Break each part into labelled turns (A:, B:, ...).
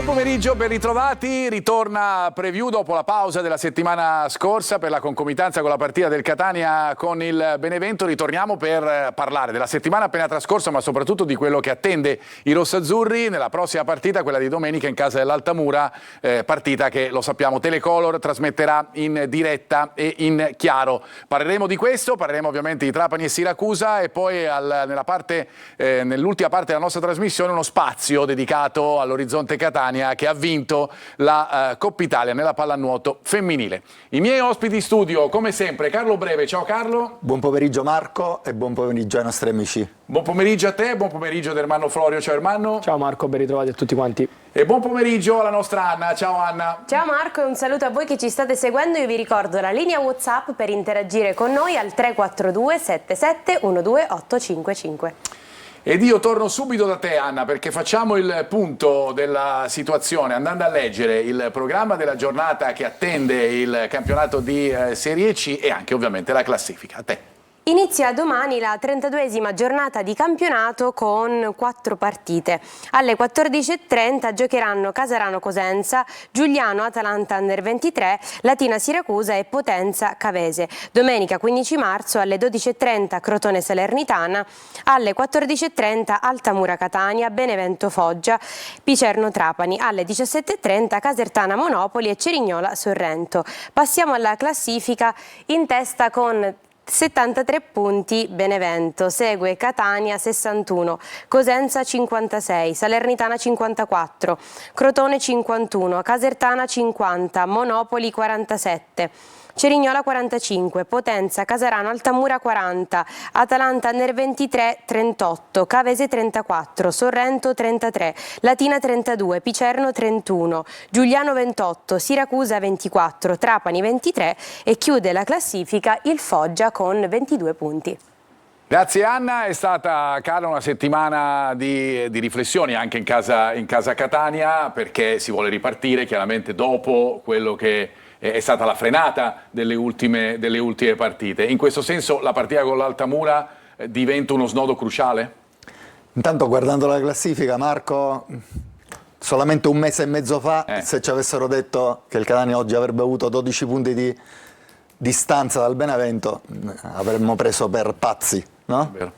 A: pomeriggio, ben ritrovati. Ritorna preview dopo la pausa della settimana scorsa per la concomitanza con la partita del Catania con il Benevento. Ritorniamo per parlare della settimana appena trascorsa, ma soprattutto di quello che attende i rossazzurri nella prossima partita, quella di domenica in casa dell'Altamura, partita che, lo sappiamo, Telecolor trasmetterà in diretta e in chiaro. Parleremo di questo, parleremo ovviamente di Trapani e Siracusa e poi nell'ultima parte della nostra trasmissione uno spazio dedicato all'Orizzonte Catania, che ha vinto la Coppa Italia nella pallanuoto femminile. I miei ospiti in studio, come sempre, Carlo Breve. Ciao Carlo.
B: Buon pomeriggio Marco e buon pomeriggio ai nostri amici.
A: Buon pomeriggio a te, buon pomeriggio ad Ermanno Florio. Ciao Ermanno.
C: Ciao Marco, ben ritrovati a tutti quanti.
A: E buon pomeriggio alla nostra Anna. Ciao Anna.
D: Ciao Marco e un saluto a voi che ci state seguendo. Io vi ricordo la linea WhatsApp per interagire con noi al 342 77 12855.
A: Ed io torno subito da te Anna, perché facciamo il punto della situazione andando a leggere il programma della giornata che attende il campionato di Serie C e anche ovviamente la classifica. A te.
D: Inizia domani la 32esima giornata di campionato con 4 partite. Alle 14:30 giocheranno Casarano Cosenza, Giuliano Atalanta Under 23, Latina Siracusa e Potenza Cavese. Domenica 15 marzo alle 12:30 Crotone Salernitana, alle 14:30 Altamura Catania, Benevento Foggia, Picerno Trapani, alle 17:30 Casertana Monopoli e Cerignola Sorrento. Passiamo alla classifica. In testa con 73 punti Benevento, segue Catania 61, Cosenza 56, Salernitana 54, Crotone 51, Casertana 50, Monopoli 47, Cerignola 45, Potenza, Casarano, Altamura 40, Atalanta Under 23 38, Cavese 34, Sorrento 33, Latina 32, Picerno 31, Giuliano 28, Siracusa 24, Trapani 23 e chiude la classifica il Foggia con 22 punti.
A: Grazie Anna, è stata cara una settimana di riflessioni anche in casa Catania, perché si vuole ripartire chiaramente dopo quello che è stata la frenata delle ultime partite. In questo senso la partita con l'Altamura diventa uno snodo cruciale?
B: Intanto, guardando la classifica, Marco, solamente un mese e mezzo fa, se ci avessero detto che il Catania oggi avrebbe avuto 12 punti di distanza dal Benevento, avremmo preso per pazzi, no?
A: Vero.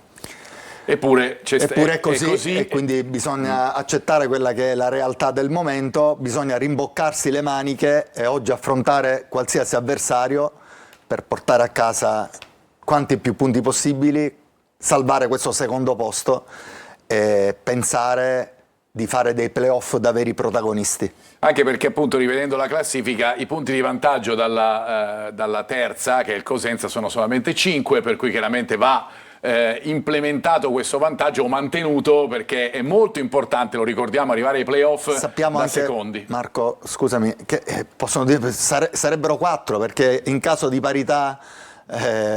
A: Eppure
B: è così e quindi bisogna accettare quella che è la realtà del momento, bisogna rimboccarsi le maniche e oggi affrontare qualsiasi avversario per portare a casa quanti più punti possibili, salvare questo secondo posto e pensare di fare dei playoff da veri protagonisti.
A: Anche perché appunto, rivedendo la classifica, i punti di vantaggio dalla terza, che è il Cosenza, sono solamente 5, per cui chiaramente va implementato questo vantaggio o mantenuto, perché è molto importante, lo ricordiamo, arrivare ai playoff.
B: Sappiamo
A: da
B: anche,
A: secondi.
B: Marco, scusami, che possono dire sarebbero 4, perché in caso di parità,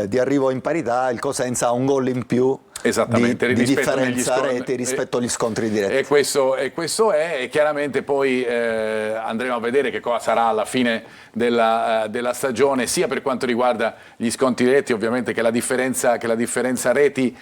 B: di arrivo in parità, il Cosenza ha un gol in più di differenza reti rispetto agli scontri diretti.
A: E questo è, e chiaramente poi andremo a vedere che cosa sarà alla fine della stagione, sia per quanto riguarda gli scontri diretti ovviamente che la differenza reti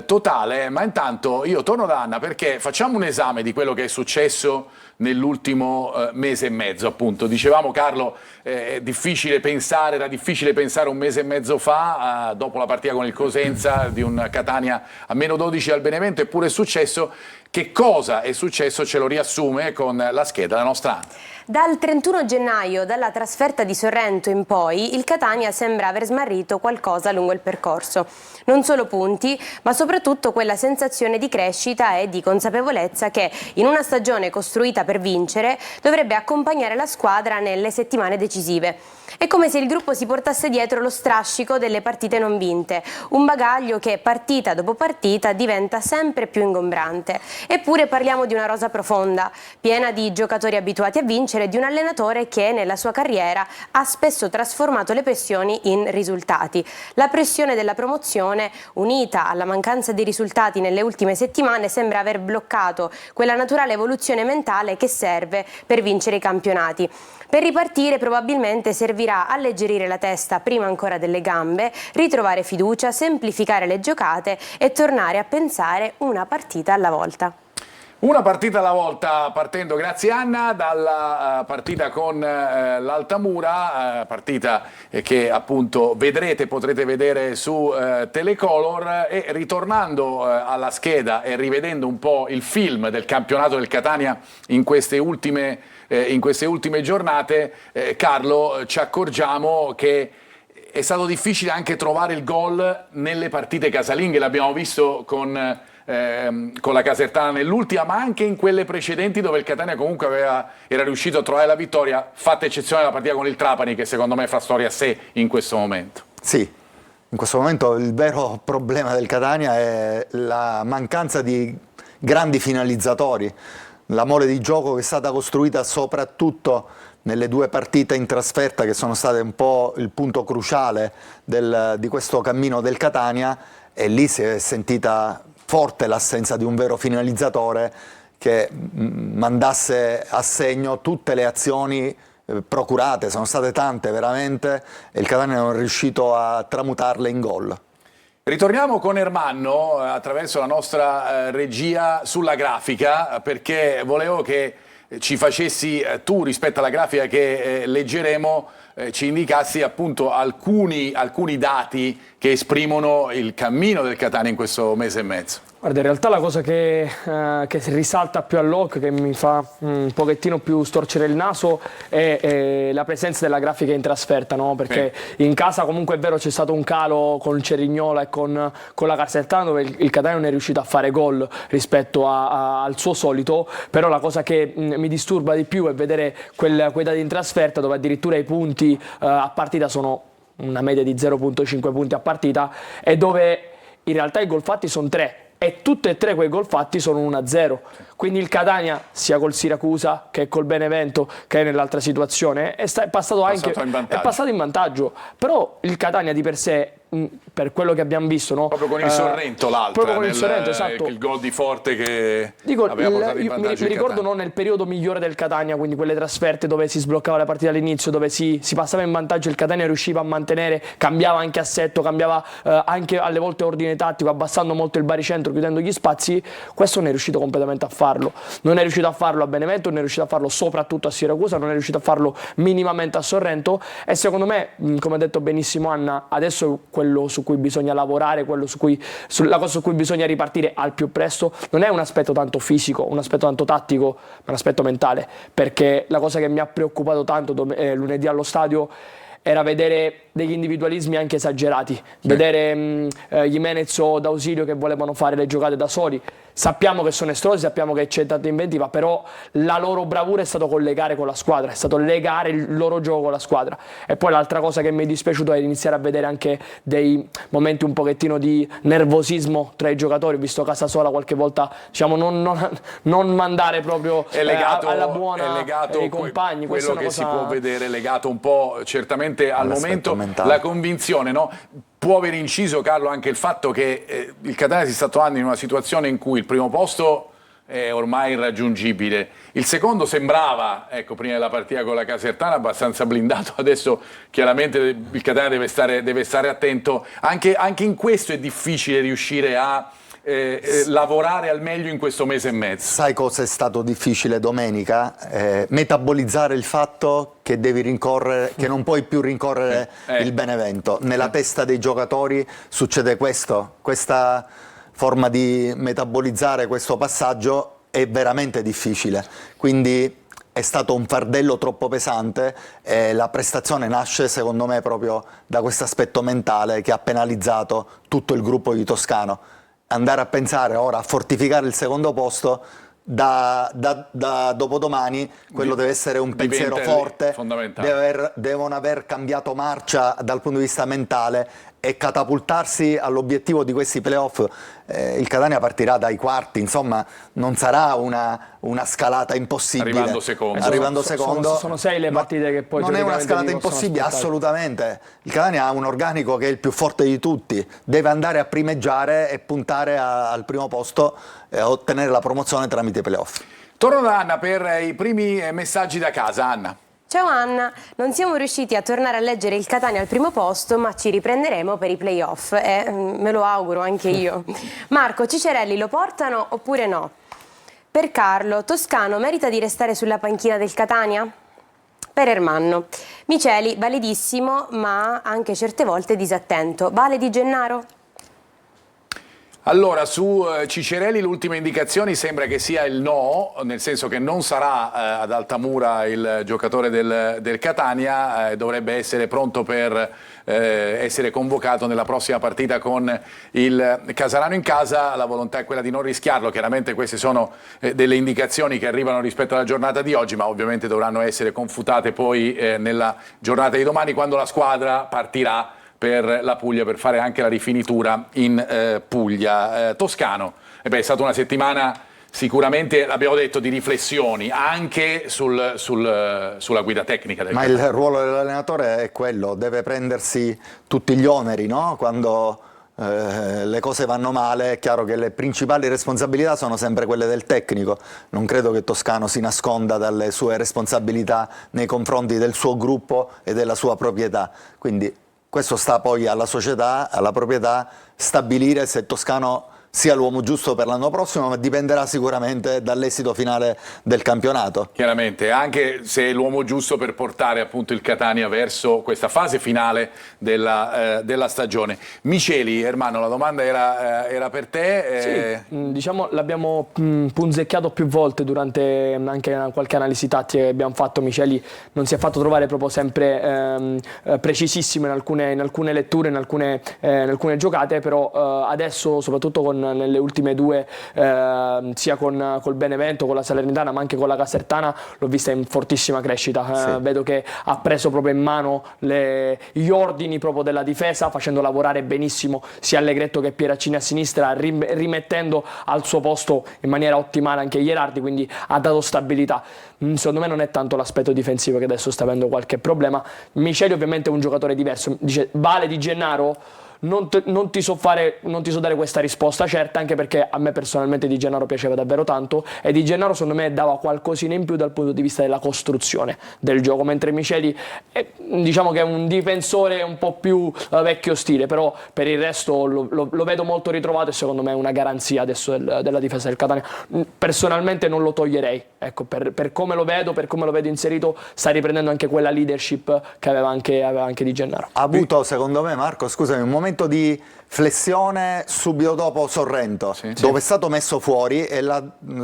A: totale, ma intanto io torno da Anna perché facciamo un esame di quello che è successo nell'ultimo mese e mezzo. Appunto dicevamo, Carlo, era difficile pensare un mese e mezzo fa, dopo la partita con il Cosenza, di un Catania a meno 12 al Benevento, eppure è successo. Che cosa è successo ce lo riassume con la scheda la nostra Anna.
D: Dal 31 gennaio, dalla trasferta di Sorrento in poi, il Catania sembra aver smarrito qualcosa lungo il percorso. Non solo punti, ma soprattutto quella sensazione di crescita e di consapevolezza che, in una stagione costruita per vincere, dovrebbe accompagnare la squadra nelle settimane decisive. È come se il gruppo si portasse dietro lo strascico delle partite non vinte, un bagaglio che partita dopo partita diventa sempre più ingombrante. Eppure parliamo di una rosa profonda, piena di giocatori abituati a vincere, di un allenatore che nella sua carriera ha spesso trasformato le pressioni in risultati. La pressione della promozione, unita alla mancanza di risultati nelle ultime settimane, sembra aver bloccato quella naturale evoluzione mentale che serve per vincere i campionati. Per ripartire probabilmente servirà alleggerire la testa prima ancora delle gambe, ritrovare fiducia, semplificare le giocate e tornare a pensare una partita alla volta.
A: Una partita alla volta, partendo, grazie Anna, dalla partita con l'Altamura, partita che appunto potrete vedere su Telecolor, e ritornando alla scheda e rivedendo un po' il film del campionato del Catania in queste ultime giornate, Carlo, ci accorgiamo che è stato difficile anche trovare il gol nelle partite casalinghe, l'abbiamo visto con la Casertana nell'ultima, ma anche in quelle precedenti dove il Catania comunque era riuscito a trovare la vittoria, fatta eccezione della partita con il Trapani, che secondo me fa storia a sé in questo momento.
B: Sì, in questo momento il vero problema del Catania è la mancanza di grandi finalizzatori, la mole di gioco che è stata costruita soprattutto nelle 2 partite in trasferta, che sono state un po' il punto cruciale di questo cammino del Catania, e lì si è sentita forte l'assenza di un vero finalizzatore che mandasse a segno tutte le azioni procurate. Sono state tante veramente, e il Catania non è riuscito a tramutarle in gol.
A: Ritorniamo con Ermanno attraverso la nostra regia sulla grafica, perché volevo che ci facessi tu, rispetto alla grafica che leggeremo, ci indicassi appunto alcuni dati che esprimono il cammino del Catania in questo mese e mezzo.
C: Guarda, in realtà la cosa che risalta più all'occhio, che mi fa un pochettino più storcere il naso, è la presenza della grafica in trasferta, no? Perché in casa comunque è vero c'è stato un calo con Cerignola e con la Casertana, dove il Catania non è riuscito a fare gol rispetto al suo solito, però la cosa che mi disturba di più è vedere quei dati in trasferta, dove addirittura i punti a partita sono una media di 0,5 punti a partita, e dove in realtà i gol fatti sono 3. E tutti e 3 quei gol fatti sono 1-0. Quindi il Catania, sia col Siracusa che col Benevento, che è nell'altra situazione, è passato in vantaggio. Però il Catania di per sé, per quello che abbiamo visto, no?
A: Proprio con il Sorrento l'altro,
C: proprio con il Sorrento, esatto.
A: Il gol di Forte che aveva portato in vantaggio.
C: Mi ricordo, no, nel periodo migliore del Catania, quindi quelle trasferte dove si sbloccava la partita all'inizio, dove si passava in vantaggio, il Catania riusciva a mantenere, cambiava anche assetto, cambiava anche alle volte ordine tattico, abbassando molto il baricentro, chiudendo gli spazi. Questo non è riuscito completamente a farlo. Non è riuscito a farlo a Benevento, non è riuscito a farlo soprattutto a Siracusa, non è riuscito a farlo minimamente a Sorrento, e secondo me, come ha detto benissimo Anna, adesso quello su cui bisogna lavorare, la cosa su cui bisogna ripartire al più presto, non è un aspetto tanto fisico, un aspetto tanto tattico, ma un aspetto mentale, perché la cosa che mi ha preoccupato tanto lunedì allo stadio era vedere degli individualismi anche esagerati, vedere Jimenez o D'Ausilio che volevano fare le giocate da soli. Sappiamo che sono estrosi, sappiamo che c'è tanta inventiva, però la loro bravura è stato collegare con la squadra, è stato legare il loro gioco con la squadra. E poi l'altra cosa che mi è dispiaciuto è iniziare a vedere anche dei momenti un pochettino di nervosismo tra i giocatori, visto Casasola qualche volta, diciamo, non mandare proprio alla buona i compagni.
A: Quello che si può vedere legato un po' certamente al momento mentale. La convinzione, no? Può aver inciso, Carlo, anche il fatto che il Catania si sta trovando in una situazione in cui il primo posto è ormai irraggiungibile, il secondo sembrava, ecco, prima della partita con la Casertana, abbastanza blindato. Adesso chiaramente il Catania deve stare attento. Anche in questo è difficile riuscire a lavorare al meglio in questo mese e mezzo.
B: Sai cosa è stato difficile domenica? Metabolizzare il fatto che devi rincorrere, che non puoi più rincorrere il Benevento. Nella testa dei giocatori succede questo, questa forma di metabolizzare questo passaggio è veramente difficile, quindi è stato un fardello troppo pesante, e la prestazione nasce secondo me proprio da questo aspetto mentale che ha penalizzato tutto il gruppo di Toscano. Andare a pensare ora a fortificare il secondo posto, da dopodomani quello deve essere un pensiero forte, devono aver cambiato marcia dal punto di vista mentale e catapultarsi all'obiettivo di questi playoff. Il Catania partirà dai quarti, insomma non sarà una scalata impossibile.
A: Arrivando secondo.
C: Sono 6 le partite che poi
B: non è una scalata impossibile, assolutamente. Il Catania ha un organico che è il più forte di tutti, deve andare a primeggiare e puntare al primo posto e ottenere la promozione tramite i playoff.
A: Torno da Anna per i primi messaggi da casa. Anna.
D: Ciao Anna, non siamo riusciti a tornare a leggere il Catania al primo posto, ma ci riprenderemo per i playoff e me lo auguro anche io. Marco, Cicerelli lo portano oppure no? Per Carlo, Toscano merita di restare sulla panchina del Catania? Per Ermanno, Miceli validissimo ma anche certe volte disattento. Vale Di Gennaro?
A: Allora, su Cicerelli le ultime indicazioni sembra che sia il no, nel senso che non sarà ad Altamura il giocatore del Catania, dovrebbe essere pronto per essere convocato nella prossima partita con il Casarano in casa. La volontà è quella di non rischiarlo, chiaramente queste sono delle indicazioni che arrivano rispetto alla giornata di oggi, ma ovviamente dovranno essere confutate poi nella giornata di domani, quando la squadra partirà per la Puglia, per fare anche la rifinitura in Puglia. Toscano, è stata una settimana sicuramente, l'abbiamo detto, di riflessioni anche sulla guida tecnica del
B: il ruolo dell'allenatore è quello, deve prendersi tutti gli oneri, no? Quando le cose vanno male è chiaro che le principali responsabilità sono sempre quelle del tecnico. Non credo che Toscano si nasconda dalle sue responsabilità nei confronti del suo gruppo e della sua proprietà, quindi questo sta poi alla società, alla proprietà, stabilire se Toscano sia l'uomo giusto per l'anno prossimo, ma dipenderà sicuramente dall'esito finale del campionato.
A: Chiaramente, anche se è l'uomo giusto per portare appunto il Catania verso questa fase finale della stagione. Miceli, Ermanno, la domanda era per te.
C: Sì, diciamo l'abbiamo punzecchiato più volte durante anche qualche analisi tattica che abbiamo fatto. Miceli non si è fatto trovare proprio sempre precisissimo in alcune letture, in alcune giocate, però adesso soprattutto nelle ultime due, sia col Benevento, con la Salernitana, ma anche con la Casertana, l'ho vista in fortissima crescita. Vedo che ha preso proprio in mano gli ordini proprio della difesa, facendo lavorare benissimo sia Allegretto che Pieraccini a sinistra, rimettendo al suo posto in maniera ottimale anche Gherardi, quindi ha dato stabilità. Secondo me non è tanto l'aspetto difensivo che adesso sta avendo qualche problema. Miceli ovviamente è un giocatore diverso. Dice, Vale Di Gennaro? Non ti so dare questa risposta certa, anche perché a me personalmente Di Gennaro piaceva davvero tanto, e Di Gennaro secondo me dava qualcosina in più dal punto di vista della costruzione del gioco, mentre Miceli diciamo che è un difensore un po' più vecchio stile, però per il resto lo vedo molto ritrovato e secondo me è una garanzia adesso della difesa del Catania. Personalmente non lo toglierei, ecco, per come lo vedo, inserito, sta riprendendo anche quella leadership che aveva anche Di Gennaro.
B: Ha avuto, secondo me, Marco, scusami, un momento di flessione subito dopo Sorrento, dove è stato messo fuori e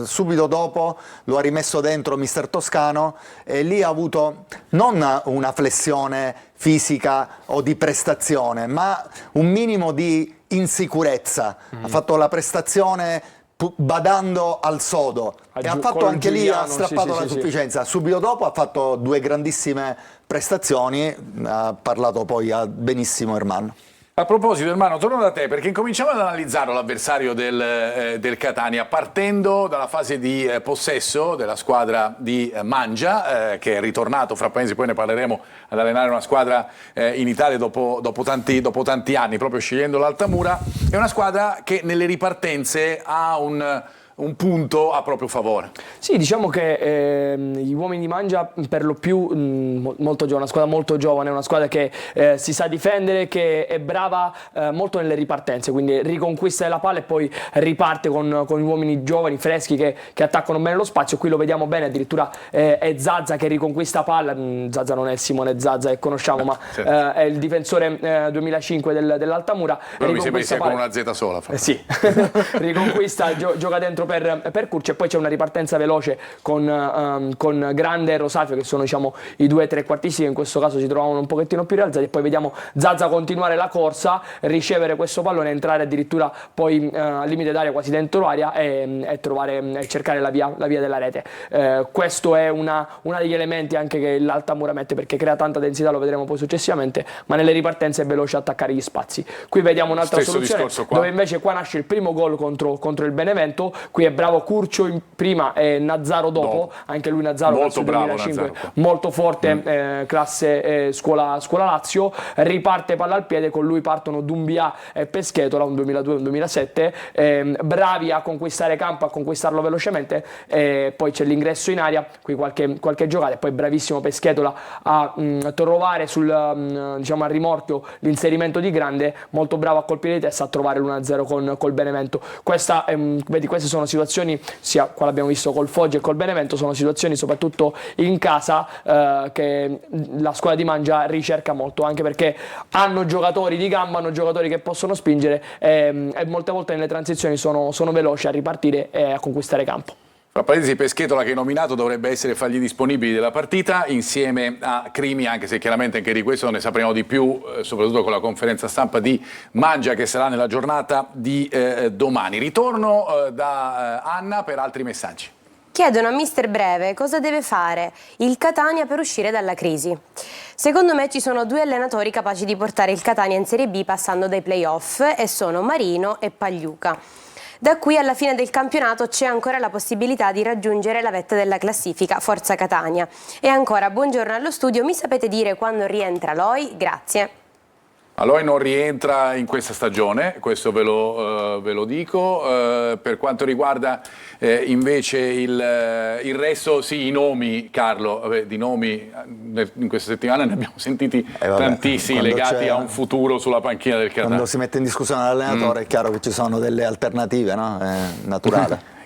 B: subito dopo lo ha rimesso dentro mister Toscano, e lì ha avuto non una flessione fisica o di prestazione, ma un minimo di insicurezza. Ha fatto la prestazione badando al sodo e ha fatto anche lì, ha strappato la sufficienza. Subito dopo ha fatto due grandissime prestazioni, ha parlato poi benissimo Ermanno.
A: A proposito, Ermanno, torno da te, perché incominciamo ad analizzare l'avversario del Catania partendo dalla fase di possesso della squadra di Mangia, che è ritornato fra paesi, poi ne parleremo, ad allenare una squadra in Italia dopo tanti anni, proprio scegliendo l'Altamura. È una squadra che nelle ripartenze ha un punto a proprio favore.
C: Sì, diciamo che gli uomini di Mangia per lo più molto giovane, una squadra molto giovane, una squadra che si sa difendere, che è brava molto nelle ripartenze, quindi riconquista della palla e poi riparte con gli uomini giovani, freschi, che attaccano bene lo spazio. Qui lo vediamo bene, addirittura è Zazza che riconquista palla. Zazza non è il Simone Zazza che conosciamo, ma è il difensore 2005 dell'Altamura.
A: Però mi sembra che sia con una Z sola.
C: Sì, riconquista, gioca dentro per Curci, e poi c'è una ripartenza veloce con Grande e Rosafio, che sono, diciamo, i due trequartisti che in questo caso si trovavano un pochettino più rialzati, e poi vediamo Zazza continuare la corsa, ricevere questo pallone, entrare addirittura poi al limite d'area, quasi dentro l'area, e cercare la via della rete. Questo è uno degli elementi anche che l'Altamura mette, perché crea tanta densità, lo vedremo poi successivamente, ma nelle ripartenze è veloce a attaccare gli spazi. Qui vediamo un'altra soluzione dove invece qua nasce il primo gol contro il Benevento. Qui è bravo Curcio prima e Nazzaro dopo. Anche lui Nazzaro,
A: molto bravo,
C: 2005,
A: Nazzaro.
C: Molto forte, classe scuola Lazio. Riparte palla al piede, con lui partono Dumbia e Peschetola, un 2002 un 2007, bravi a conquistare campo, a conquistarlo velocemente, poi c'è l'ingresso in area, qui qualche giocata, e poi bravissimo Peschetola a trovare diciamo al rimorchio l'inserimento di Grande, molto bravo a colpire di testa, a trovare l'1-0 col Benevento. Queste sono sono situazioni, sia qua l'abbiamo visto col Foggia e col Benevento, sono situazioni soprattutto in casa che la squadra di Mangia ricerca molto, anche perché hanno giocatori di gamba, hanno giocatori che possono spingere e molte volte nelle transizioni sono veloci a ripartire e a conquistare campo.
A: Tra parentesi, Peschetola che è nominato dovrebbe essere fra gli disponibili della partita insieme a Crimi, anche se chiaramente anche di questo ne sapremo di più, soprattutto con la conferenza stampa di Mangia che sarà nella giornata di domani. Ritorno da Anna per altri messaggi.
D: Chiedono a mister Breve cosa deve fare il Catania per uscire dalla crisi. Secondo me ci sono 2 allenatori capaci di portare il Catania in Serie B passando dai play-off e sono Marino e Pagliuca. Da qui alla fine del campionato c'è ancora la possibilità di raggiungere la vetta della classifica, Forza Catania. E ancora, buongiorno allo studio, mi sapete dire quando rientra Loi? Grazie.
A: Aloi non rientra in questa stagione, questo ve lo dico. Per quanto riguarda invece il resto, sì, i nomi, Carlo, di nomi in questa settimana ne abbiamo sentiti tantissimi legati a un futuro sulla panchina del Catania.
B: Quando si mette in discussione l'allenatore è chiaro che ci sono delle alternative, no? È naturale.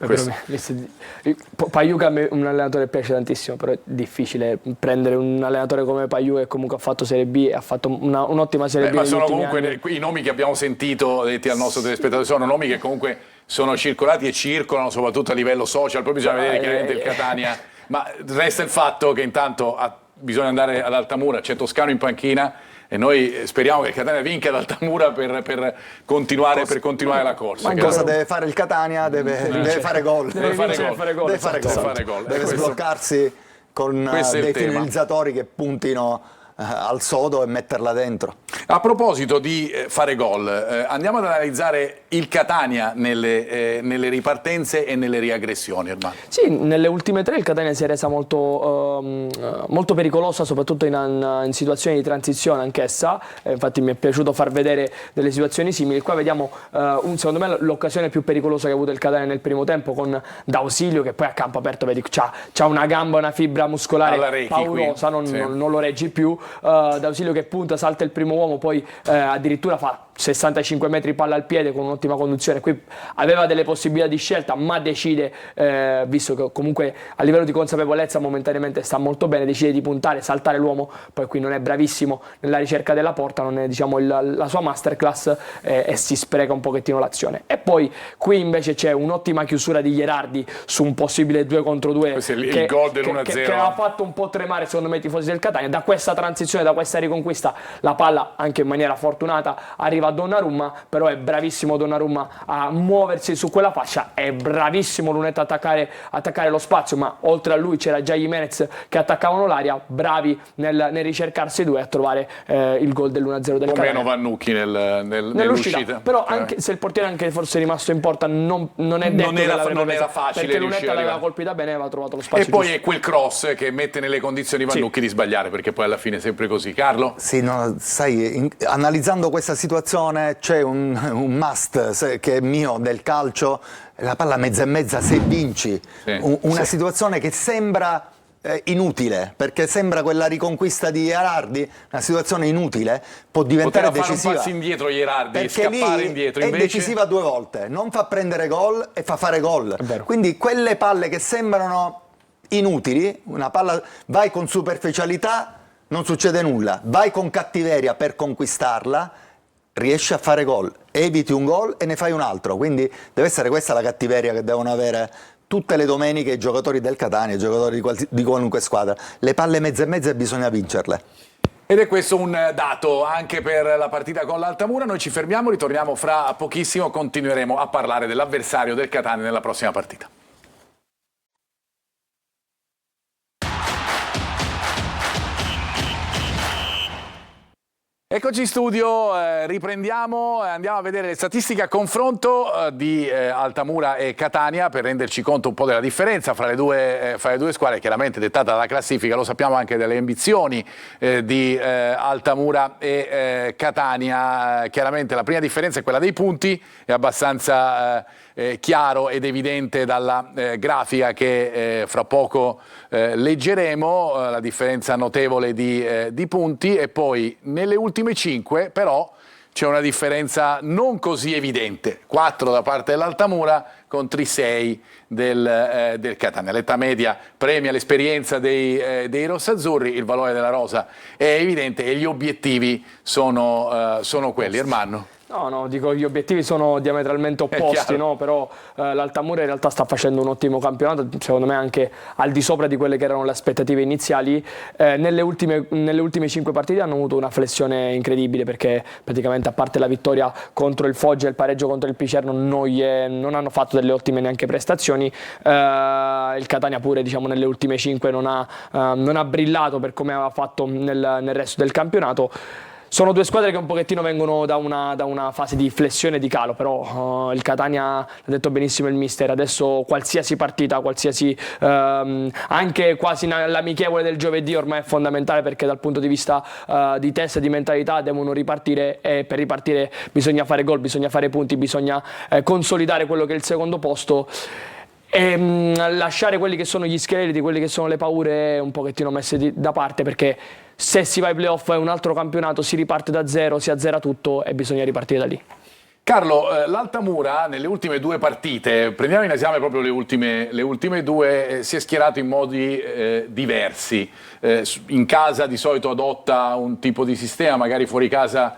C: Pagliuca a me un allenatore piace tantissimo, però è difficile prendere un allenatore come Pagliuca che comunque ha fatto Serie B e ha fatto un'ottima Serie B.
A: Ma sono comunque i nomi che abbiamo sentito detti al nostro telespettatore, sono nomi che comunque sono circolati e circolano soprattutto a livello social, poi bisogna vedere chiaramente il Catania, ma resta il fatto che intanto bisogna andare ad Altamura, c'è Toscano in panchina e noi speriamo che il Catania vinca ad Altamura per continuare la corsa.
B: Ma cosa deve fare il Catania? Deve fare gol. Deve fare gol. Deve sbloccarsi con dei finalizzatori che puntino al sodo e metterla dentro.
A: A proposito di fare gol, andiamo ad analizzare il Catania nelle ripartenze e nelle riaggressioni, Ermanno.
C: Sì, nelle ultime 3 il Catania si è resa molto pericolosa, soprattutto in situazioni di transizione anch'essa. Infatti mi è piaciuto far vedere delle situazioni simili. Qua vediamo secondo me l'occasione più pericolosa che ha avuto il Catania nel primo tempo con D'Ausilio, che poi a campo aperto vedi c'ha una gamba, una fibra muscolare paurosa, non lo reggi più. D'Ausilio che punta, salta il primo uomo, poi addirittura fa 65 metri palla al piede con un'ottima conduzione. Qui aveva delle possibilità di scelta, ma decide, visto che comunque a livello di consapevolezza momentaneamente sta molto bene, decide di puntare, saltare l'uomo. Poi qui non è bravissimo nella ricerca della porta, non è diciamo la sua masterclass, e si spreca un pochettino l'azione. E poi qui invece c'è un'ottima chiusura di Gherardi su un possibile 2 contro 2
A: il gol dell'1-0
C: che ha fatto un po' tremare secondo me i tifosi del Catania. Da questa transizione, da questa riconquista, la palla anche in maniera fortunata arriva a Donnarumma, però è bravissimo Donnarumma a muoversi su quella fascia, è bravissimo Lunetta a attaccare lo spazio, ma oltre a lui c'era già Jimenez che attaccavano l'aria, bravi nel ricercarsi 2 a trovare il gol dell'1-0 del Catania.
A: Meno Vannucchi nell'uscita.
C: Però anche se il portiere anche forse è rimasto in porta, non è detto non era facile, perché Lunetta l'aveva colpita bene, aveva trovato lo spazio.
A: E poi è quel cross che mette nelle condizioni Vannucchi di sbagliare, perché poi alla fine è sempre così. Carlo?
B: Sì, no, sai, analizzando questa situazione c'è un must che è mio del calcio, la palla mezza e mezza se vinci, una situazione che sembra inutile, perché sembra quella riconquista di Gherardi, una situazione inutile, può diventare decisiva.
A: Fare un passo indietro Gherardi,
B: perché
A: scappare indietro,
B: invece è decisiva 2 volte, non fa prendere gol e fa fare gol. Quindi quelle palle che sembrano inutili, una palla vai con superficialità, non succede nulla, vai con cattiveria per conquistarla, riesci a fare gol, eviti un gol e ne fai un altro, quindi deve essere questa la cattiveria che devono avere tutte le domeniche i giocatori del Catania, i giocatori di qualunque squadra. Le palle mezze e mezze bisogna vincerle.
A: Ed è questo un dato anche per la partita con l'Altamura. Noi ci fermiamo, ritorniamo fra pochissimo, continueremo a parlare dell'avversario del Catania nella prossima partita. Eccoci in studio, riprendiamo, andiamo a vedere le statistiche a confronto di Altamura e Catania per renderci conto un po' della differenza fra le due squadre, chiaramente dettata dalla classifica, lo sappiamo anche dalle ambizioni di Altamura e Catania. Chiaramente la prima differenza è quella dei punti, è abbastanza chiaro ed evidente dalla grafica che fra poco leggeremo, la differenza notevole di punti, e poi nelle ultime 5 però c'è una differenza non così evidente, 4 da parte dell'Altamura contro i 6 del Catania. L'età media premia l'esperienza dei rossazzurri, il valore della rosa è evidente e gli obiettivi sono quelli. Ermanno?
C: No, dico gli obiettivi sono diametralmente opposti, no? Però l'Altamura in realtà sta facendo un ottimo campionato, secondo me anche al di sopra di quelle che erano le aspettative iniziali. Nelle ultime 5 partite hanno avuto una flessione incredibile, perché praticamente a parte la vittoria contro il Foggia e il pareggio contro il Picerno non hanno fatto delle ottime neanche prestazioni. Il Catania pure, diciamo, nelle ultime 5 non ha brillato per come aveva fatto nel resto del campionato. Sono due squadre che un pochettino vengono da una fase di flessione e di calo, però il Catania, l'ha detto benissimo il mister, adesso qualsiasi partita, anche quasi l'amichevole del giovedì ormai è fondamentale, perché dal punto di vista di testa e di mentalità devono ripartire, e per ripartire bisogna fare gol, bisogna fare punti, bisogna consolidare quello che è il secondo posto. E lasciare quelli che sono gli scheletri, quelle che sono le paure un pochettino messe da parte, perché se si va ai playoff è un altro campionato, si riparte da zero, si azzera tutto e bisogna ripartire da lì.
A: Carlo, l'Altamura nelle ultime 2 partite, prendiamo in esame proprio le ultime 2, si è schierato in modi diversi. In casa di solito adotta un tipo di sistema, magari fuori casa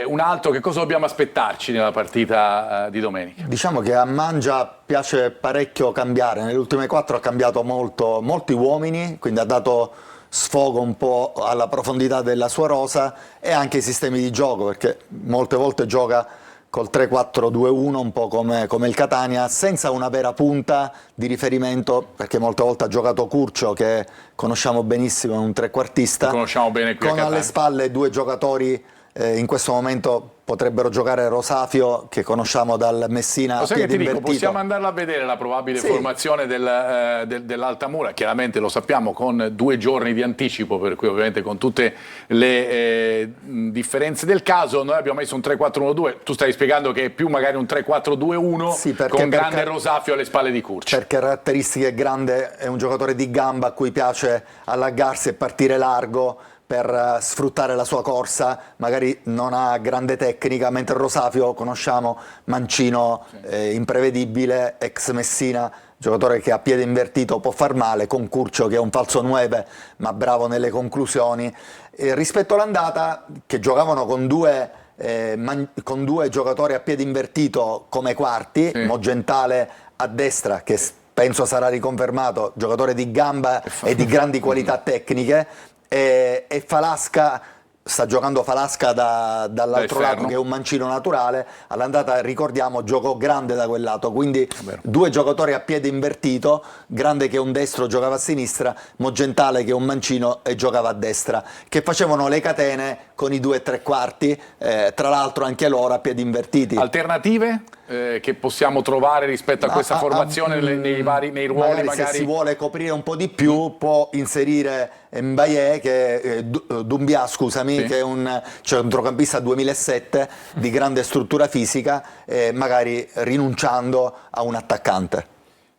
A: un altro. Che cosa dobbiamo aspettarci nella partita di domenica?
B: Diciamo che a Mangia piace parecchio cambiare, nelle ultime 4 ha cambiato molti uomini, quindi ha dato sfogo un po' alla profondità della sua rosa e anche i sistemi di gioco, perché molte volte gioca col 3-4-2-1 un po' come il Catania, senza una vera punta di riferimento, perché molte volte ha giocato Curcio, che conosciamo benissimo, un trequartista,
A: conosciamo bene qui a
B: con alle spalle 2 giocatori. In questo momento potrebbero giocare Rosafio, che conosciamo dal Messina, a piedi invertito.
A: Possiamo andarla a vedere la probabile formazione dell'Altamura, chiaramente lo sappiamo con 2 giorni di anticipo, per cui ovviamente con tutte le differenze del caso. Noi abbiamo messo un 3-4-1-2, tu stai spiegando che è più magari un 3-4-2-1 con grande Rosafio alle spalle di Curcio.
B: Per caratteristiche grande, è un giocatore di gamba a cui piace allargarsi e partire largo per sfruttare la sua corsa, magari non ha grande tecnica, mentre Rosafio conosciamo, mancino, imprevedibile, ex Messina, giocatore che a piede invertito può far male, con Curcio che è un falso 9 ma bravo nelle conclusioni. Rispetto all'andata, che giocavano con due giocatori a piede invertito come quarti, Mogentale a destra, che penso sarà riconfermato, giocatore di gamba e di grandi qualità tecniche, e Falasca, sta giocando Falasca dall'altro lato, che è un mancino naturale. All'andata, ricordiamo, giocò grande da quel lato, quindi 2 giocatori a piede invertito, grande che è un destro giocava a sinistra, Mogentale che è un mancino e giocava a destra, che facevano le catene con i 2 trequarti, tra l'altro anche loro a piedi invertiti.
A: Alternative che possiamo trovare rispetto a questa formazione nei ruoli?
B: Magari se si vuole coprire un po' di più può inserire Mbaye, Doumbia, scusami, che è un centrocampista 2007 di grande struttura fisica, magari rinunciando a un attaccante.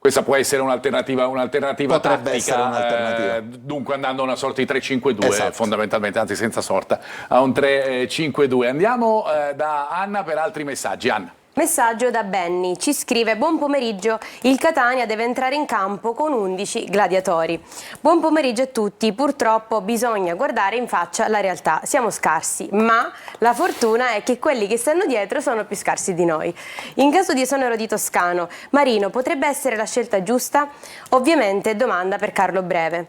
A: Questa può essere un'alternativa
B: Potrebbe
A: tattica,
B: essere un'alternativa.
A: Dunque andando a una sorta di 3-5-2,
B: esatto,
A: fondamentalmente, anzi senza sorta, a un 3-5-2. Andiamo da Anna per altri messaggi. Anna.
D: Messaggio da Benny, ci scrive: buon pomeriggio, il Catania deve entrare in campo con 11 gladiatori. Buon pomeriggio a tutti, purtroppo bisogna guardare in faccia la realtà, siamo scarsi, ma la fortuna è che quelli che stanno dietro sono più scarsi di noi. In caso di esonero di Toscano, Marino potrebbe essere la scelta giusta? Ovviamente domanda per Carlo Breve.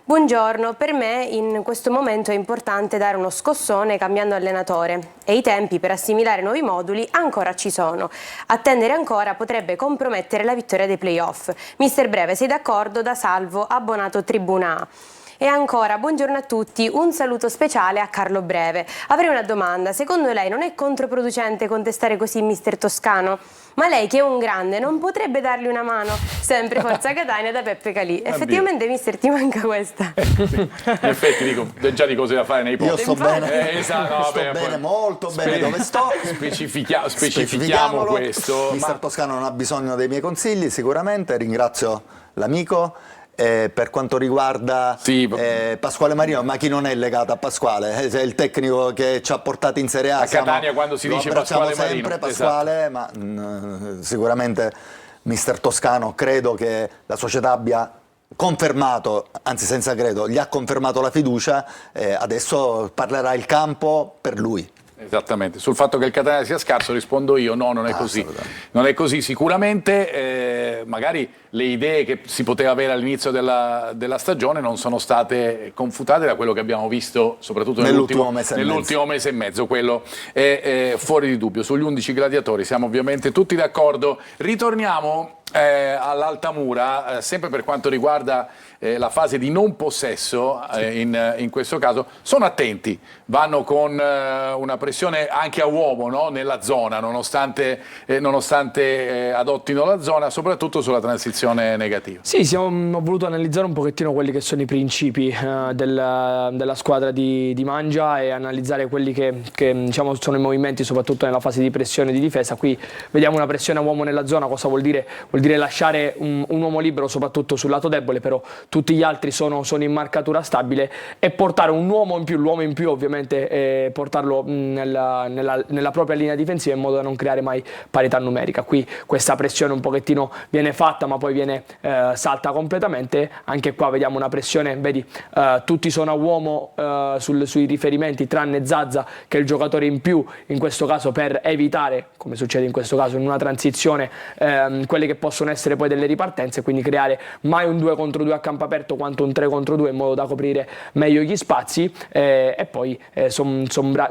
D: Buongiorno, per me in questo momento è importante dare uno scossone cambiando allenatore e i tempi per assimilare nuovi moduli ancora ci sono. Attendere ancora potrebbe compromettere la vittoria dei playoff. Mister Breve, sei d'accordo? Da Salvo, abbonato Tribuna A. E ancora, buongiorno a tutti, un saluto speciale a Carlo Breve. Avrei una domanda, secondo lei non è controproducente contestare così mister Toscano? Ma lei che è un grande non potrebbe dargli una mano? Sempre Forza Catania da Peppe Calì. Effettivamente mister ti manca questa.
A: In effetti dico già di cose da fare nei posti.
B: Io sto bene,
A: esatto,
B: sto bene, molto bene dove sto.
A: Specifichiamo questo.
B: Mister Toscano non ha bisogno dei miei consigli sicuramente, ringrazio l'amico. per quanto riguarda Pasquale Marino, ma chi non è legato a Pasquale? È il tecnico che ci ha portato in Serie A.
A: A Catania quando si dice Pasquale Marino.
B: Sempre Pasquale, esatto. Ma sicuramente mister Toscano, credo che la società abbia confermato, anzi senza credo, gli ha confermato la fiducia, adesso parlerà il campo per lui.
A: Esattamente, sul fatto che il Catania sia scarso rispondo io, no, non è così. Non è così sicuramente, magari le idee che si poteva avere all'inizio della stagione non sono state confutate da quello che abbiamo visto, soprattutto nell'ultimo mese e mezzo, quello è fuori di dubbio. Sugli 11 gladiatori siamo ovviamente tutti d'accordo. Ritorniamo all'Altamura, sempre per quanto riguarda la fase di non possesso, in questo caso sono attenti, vanno con una pressione anche a uomo, no? Nella zona, nonostante adottino la zona, soprattutto sulla transizione negativa.
C: Sì, ho voluto analizzare un pochettino quelli che sono i principi della squadra di Mangia e analizzare quelli che diciamo sono i movimenti soprattutto nella fase di pressione di difesa. Qui vediamo una pressione a uomo nella zona. Cosa vuol dire? Vuol dire lasciare un uomo libero soprattutto sul lato debole, però tutti gli altri sono in marcatura stabile, e portare un uomo in più, l'uomo in più ovviamente, portarlo nella propria linea difensiva in modo da non creare mai parità numerica. Qui questa pressione un pochettino viene fatta ma poi salta completamente. Anche qua vediamo una pressione, vedi, tutti sono a uomo sui riferimenti tranne Zazza, che è il giocatore in più in questo caso, per evitare, come succede in questo caso in una transizione, quelle che possono essere poi delle ripartenze, quindi creare mai un 2 contro 2 a campo aperto quanto un 3 contro 2 in modo da coprire meglio gli spazi, e poi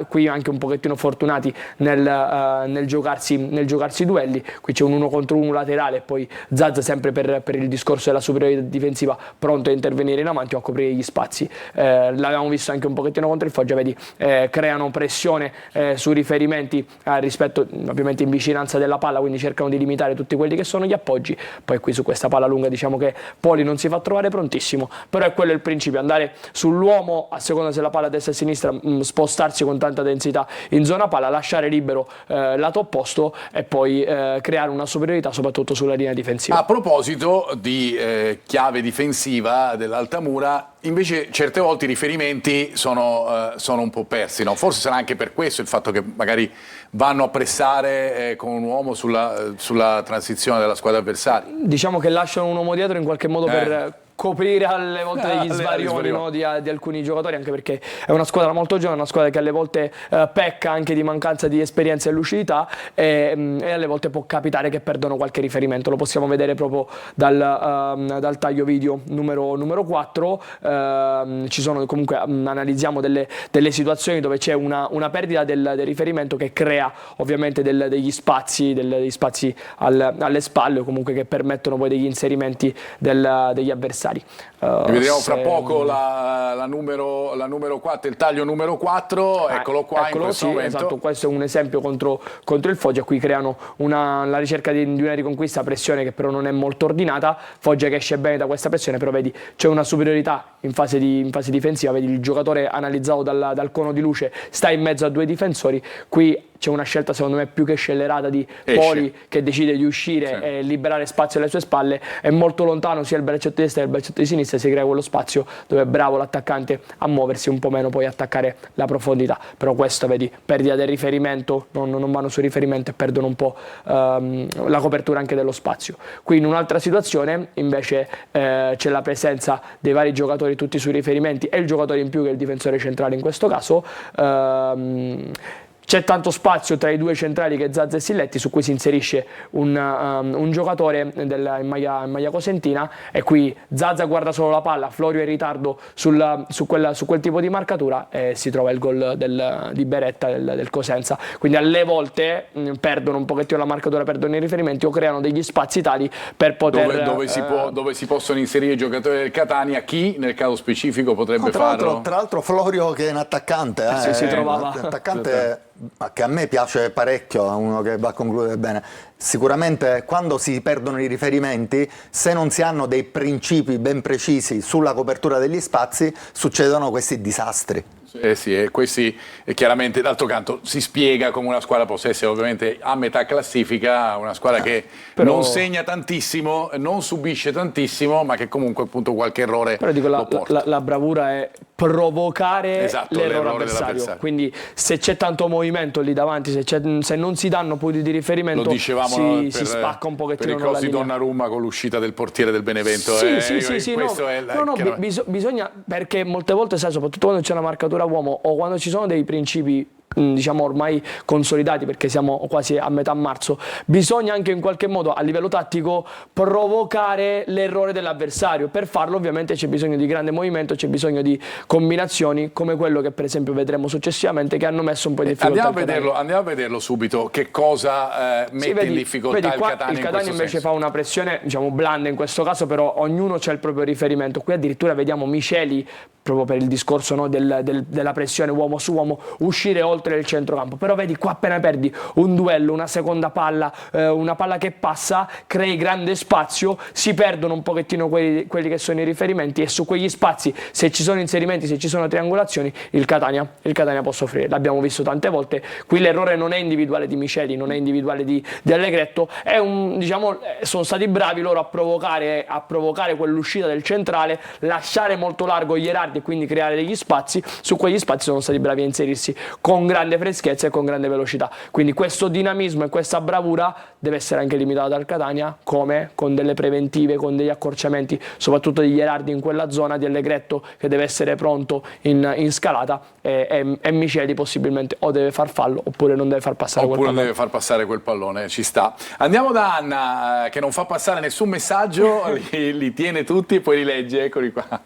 C: qui anche un pochettino fortunati nel giocarsi i duelli. Qui c'è un 1 contro 1 laterale e poi Zazza, sempre per il discorso della superiorità difensiva, pronto a intervenire in avanti o a coprire gli spazi. L'abbiamo visto anche un pochettino contro il Foggia, vedi, creano pressione sui riferimenti rispetto ovviamente in vicinanza della palla, quindi cercano di limitare tutti quelli che sono gli appoggi. Poi qui su questa palla lunga diciamo che Poli non si fa trovare prontissimo, però è quello il principio, andare sull'uomo a seconda se la palla a destra e a sinistra, spostarsi con tanta densità in zona palla, lasciare libero lato opposto e poi creare una superiorità soprattutto sulla linea difensiva.
A: A proposito di chiave difensiva dell'Altamura, invece certe volte i riferimenti sono un po' persi, no? Forse sarà anche per questo il fatto che magari vanno a pressare con un uomo sulla transizione della squadra avversaria.
C: Diciamo che lasciano un uomo dietro in qualche modo per coprire alle volte degli svarioni, no, di alcuni giocatori, anche perché è una squadra molto giovane, una squadra che alle volte pecca anche di mancanza di esperienza e lucidità, e alle volte può capitare che perdono qualche riferimento. Lo possiamo vedere proprio dal taglio video numero 4. Ci sono comunque, analizziamo delle situazioni dove c'è una perdita del riferimento che crea ovviamente degli spazi alle spalle, o comunque che permettono poi degli inserimenti degli avversari.
A: Vedremo fra poco la numero 4, il taglio numero 4, eccolo qua, in questo momento.
C: Esatto, questo è un esempio contro il Foggia. Qui creano la ricerca di una riconquista, pressione che però non è molto ordinata. Foggia che esce bene da questa pressione, però vedi c'è una superiorità in fase difensiva, vedi il giocatore analizzato dal cono di luce sta in mezzo a due difensori. Qui c'è una scelta secondo me più che scellerata di Poli, che decide di uscire e liberare spazio alle sue spalle. È molto lontano sia il braccetto di destra che il braccetto di sinistra, si crea quello spazio dove è bravo l'attaccante a muoversi, un po' meno poi attaccare la profondità. Però questo, vedi, perdita del riferimento, non vanno sul riferimento e perdono un po' la copertura anche dello spazio. Qui in un'altra situazione invece c'è la presenza dei vari giocatori tutti sui riferimenti e il giocatore in più che è il difensore centrale in questo caso. C'è tanto spazio tra i due centrali che Zazza e Silletti, su cui si inserisce un giocatore in maglia cosentina, e qui Zazza guarda solo la palla, Florio è in ritardo su quel tipo di marcatura e si trova il gol di Beretta del Cosenza. Quindi alle volte perdono un pochettino la marcatura, perdono i riferimenti o creano degli spazi tali per poter...
A: Dove si possono inserire i giocatori del Catania, chi nel caso specifico potrebbe farlo?
B: Tra l'altro Florio che è un attaccante,
C: si trovava.
B: Un attaccante che a me piace parecchio, uno che va a concludere bene. Sicuramente quando si perdono i riferimenti, se non si hanno dei principi ben precisi sulla copertura degli spazi, succedono questi disastri.
A: Sì, e questi chiaramente d'altro canto si spiega come una squadra possa essere ovviamente a metà classifica, una squadra che
C: Però-
A: non segna tantissimo, non subisce tantissimo, ma che comunque appunto qualche errore
C: Però dico,
A: lo porta.
C: la bravura è provocare
A: Esatto,
C: l'errore
A: l'errore
C: avversario.
A: dell'avversario.
C: Quindi se c'è tanto movimento lì davanti, se non si danno punti di riferimento,
A: Lo dicevamo
C: si spacca un
A: per
C: pochettino
A: il
C: la
A: cross di
C: linea.
A: Donnarumma con l'uscita del portiere del Benevento.
C: Sì,
A: questo
C: no,
A: è
C: no,
A: chiaramente-
C: bisogna, perché molte volte, sai, soprattutto quando c'è una marcatura uomo o quando ci sono dei principi diciamo ormai consolidati, perché siamo quasi a metà marzo, bisogna anche in qualche modo a livello tattico provocare l'errore dell'avversario. Per farlo ovviamente c'è bisogno di grande movimento, c'è bisogno di combinazioni come quello che per esempio vedremo successivamente, che hanno messo un po' in difficoltà
A: Andiamo a vederlo subito, che cosa mette
C: vedi,
A: in difficoltà il
C: qua
A: Catania
C: il
A: in
C: Catania
A: questo
C: invece
A: senso.
C: fa una pressione diciamo blanda in questo caso, però ognuno c'ha il proprio riferimento. Qui addirittura vediamo Miceli, proprio per il discorso, no, della pressione uomo su uomo, uscire oltre il centrocampo. Però vedi qua, appena perdi un duello, una seconda palla, una palla che passa, crei grande spazio, si perdono un pochettino quelli che sono i riferimenti, e su quegli spazi, se ci sono inserimenti, se ci sono triangolazioni, il Catania può soffrire. L'abbiamo visto tante volte. Qui l'errore non è individuale di Miceli, non è individuale di Allegretto, diciamo, sono stati bravi loro a provocare quell'uscita del centrale, lasciare molto largo Gherardi e quindi creare degli spazi. Su quegli spazi sono stati bravi a inserirsi con grande freschezza e con grande velocità. Quindi questo dinamismo e questa bravura deve essere anche limitata dal Catania, come con delle preventive, con degli accorciamenti, soprattutto di Gherardi in quella zona, di Allegretto che deve essere pronto in scalata, e Miceli possibilmente o deve far fallo oppure non deve far passare quel
A: Oppure
C: pallone.
A: deve far passare quel pallone, ci sta. Andiamo da Anna, che non fa passare nessun messaggio, li tiene tutti e poi li legge, eccoli qua.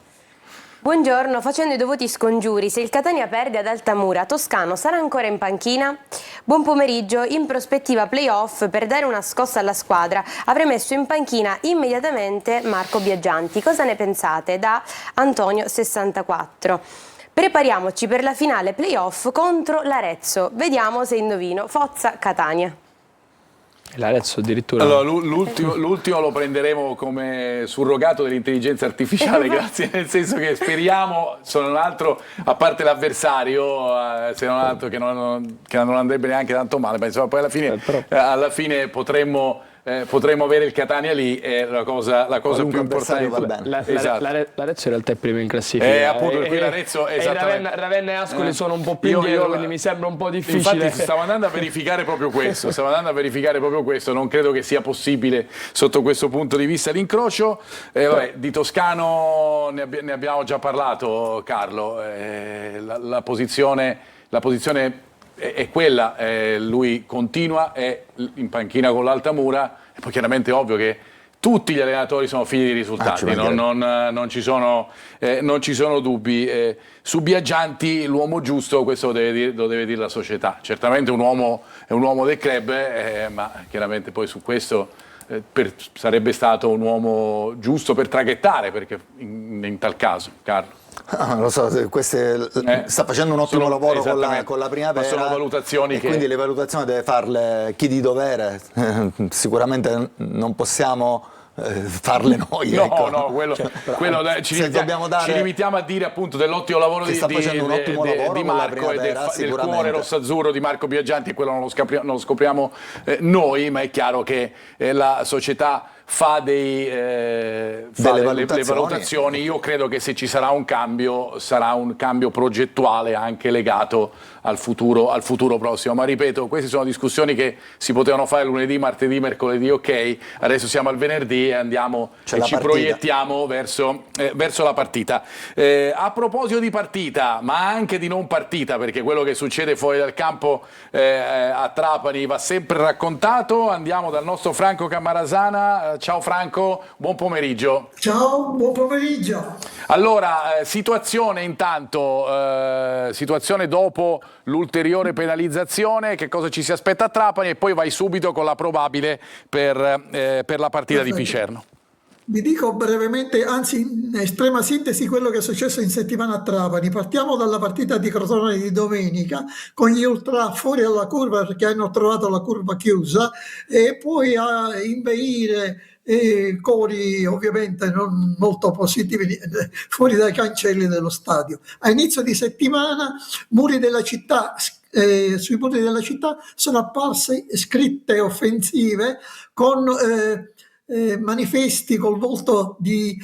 D: Buongiorno, facendo i dovuti scongiuri, se il Catania perde ad Altamura, Toscano sarà ancora in panchina? Buon pomeriggio, in prospettiva playoff, per dare una scossa alla squadra avrei messo in panchina immediatamente Marco Biaggianti. Cosa ne pensate? Da Antonio 64. Prepariamoci per la finale playoff contro l'Arezzo. Vediamo se indovino. Forza Catania.
C: L'Arezzo addirittura.
A: Allora, l'ultimo lo prenderemo come surrogato dell'intelligenza artificiale, grazie, nel senso che speriamo, se non altro, a parte l'avversario, se non altro che non andrebbe neanche tanto male, ma insomma poi alla fine potremmo avere il Catania lì, è la cosa più importante.
B: Va bene.
A: Esatto.
C: L'Arezzo in realtà è primo in classifica.
A: Appunto, qui l'Arezzo, esattamente.
C: Ravenna e Ascoli sono un po' più indietro, quindi mi sembra un po' difficile.
A: Infatti stavo andando a verificare proprio questo, non credo che sia possibile sotto questo punto di vista l'incrocio. Di Toscano ne abbiamo già parlato, Carlo, la posizione è quella, lui continua, è in panchina con l'Altamura, e poi chiaramente è ovvio che tutti gli allenatori sono figli di risultati, non ci sono dubbi. Su Biaggianti, l'uomo giusto, questo lo deve dire la società. Certamente è un uomo del club, ma chiaramente poi su questo sarebbe stato un uomo giusto per traghettare, perché in tal caso, Carlo.
B: Non lo so, sta facendo un ottimo lavoro con la primavera,
A: ma sono valutazioni
B: e
A: che...
B: quindi le valutazioni deve farle chi di dovere. Sicuramente non possiamo farle noi.
A: No,
B: ecco.
A: no, quello ci limitiamo a dire appunto dell'ottimo lavoro di Marco e del cuore rossazzurro di Marco Biaggianti, e quello non lo scopriamo noi, ma è chiaro che la società fa le valutazioni. Io credo che se ci sarà un cambio, sarà un cambio progettuale anche legato al futuro prossimo. Ma ripeto, queste sono discussioni che si potevano fare lunedì, martedì, mercoledì, ok. Adesso siamo al venerdì e andiamo e ci proiettiamo verso la partita. A proposito di partita, ma anche di non partita, perché quello che succede fuori dal campo a Trapani va sempre raccontato, andiamo dal nostro Franco Camarasana. Ciao Franco, buon pomeriggio.
E: Ciao, buon pomeriggio.
A: Allora, situazione dopo l'ulteriore penalizzazione, che cosa ci si aspetta a Trapani, e poi vai subito con la probabile per la partita di Picerno.
E: Vi dico brevemente, anzi in estrema sintesi, quello che è successo in settimana a Trapani. Partiamo dalla partita di Crotone di domenica, con gli ultra fuori alla curva perché hanno trovato la curva chiusa, e poi a inveire cori ovviamente non molto positivi fuori dai cancelli dello stadio. A inizio di settimana sui muri della città sono apparse scritte offensive con manifesti col volto di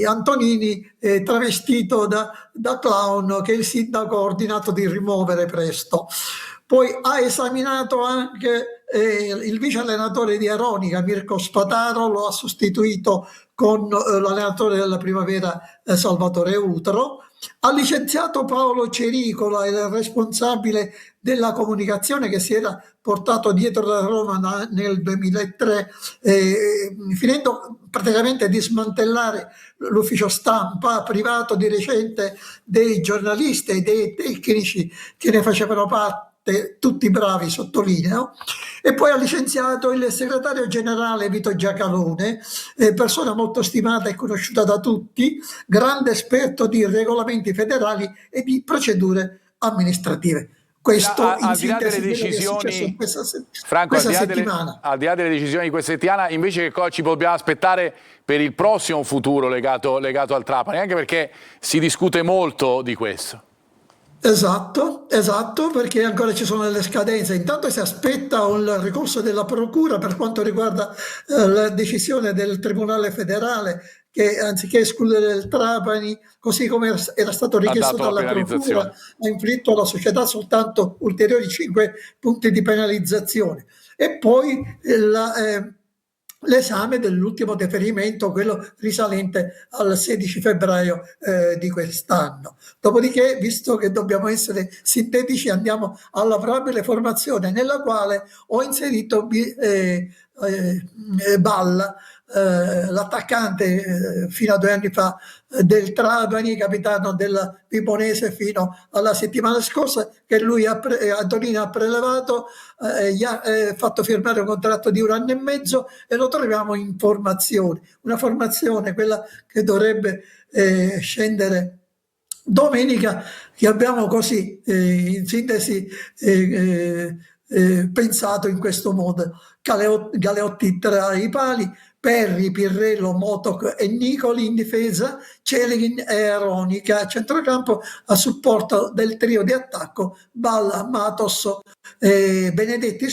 E: Antonini travestito da clown, che il sindaco ha ordinato di rimuovere presto. Poi ha esaminato anche il vice allenatore di Aronica, Mirko Spataro, lo ha sostituito con l'allenatore della Primavera Salvatore Utro. Ha licenziato Paolo Cericola, il responsabile della comunicazione che si era portato dietro la Roma nel 2003, finendo praticamente di smantellare l'ufficio stampa privato di recente dei giornalisti e dei tecnici che ne facevano parte, tutti bravi, sottolineo. E poi ha licenziato il segretario generale Vito Giacalone, persona molto stimata e conosciuta da tutti, grande esperto di regolamenti federali e di procedure amministrative. Questo
A: al di là delle decisioni, Franco,
E: settimana.
A: Al di là delle decisioni di questa settimana, invece che cosa ci dobbiamo aspettare per il prossimo futuro legato al Trapani? Anche perché si discute molto di questo.
E: Esatto, perché ancora ci sono delle scadenze. Intanto si aspetta un ricorso della Procura per quanto riguarda la decisione del Tribunale federale che, anziché escludere il Trapani, così come era stato richiesto dalla Procura, ha inflitto alla società soltanto ulteriori 5 punti di penalizzazione. E poi l'esame dell'ultimo deferimento, quello risalente al 16 febbraio di quest'anno. Dopodiché, visto che dobbiamo essere sintetici, andiamo alla probabile formazione, nella quale ho inserito Balla, l'attaccante fino a 2 anni fa del Trapani, capitano della Vibonese fino alla settimana scorsa, che Antonino ha prelevato, gli ha fatto firmare un contratto di 1 anno e mezzo e lo troviamo in formazione, una formazione quella che dovrebbe scendere domenica, che abbiamo così in sintesi pensato in questo modo: Galeotti tra i pali, Perri, Pirrello, Motoc e Nicoli in difesa, Celeghin e Aronica a centrocampo, a supporto del trio di attacco Balla, Matos e Benedetti,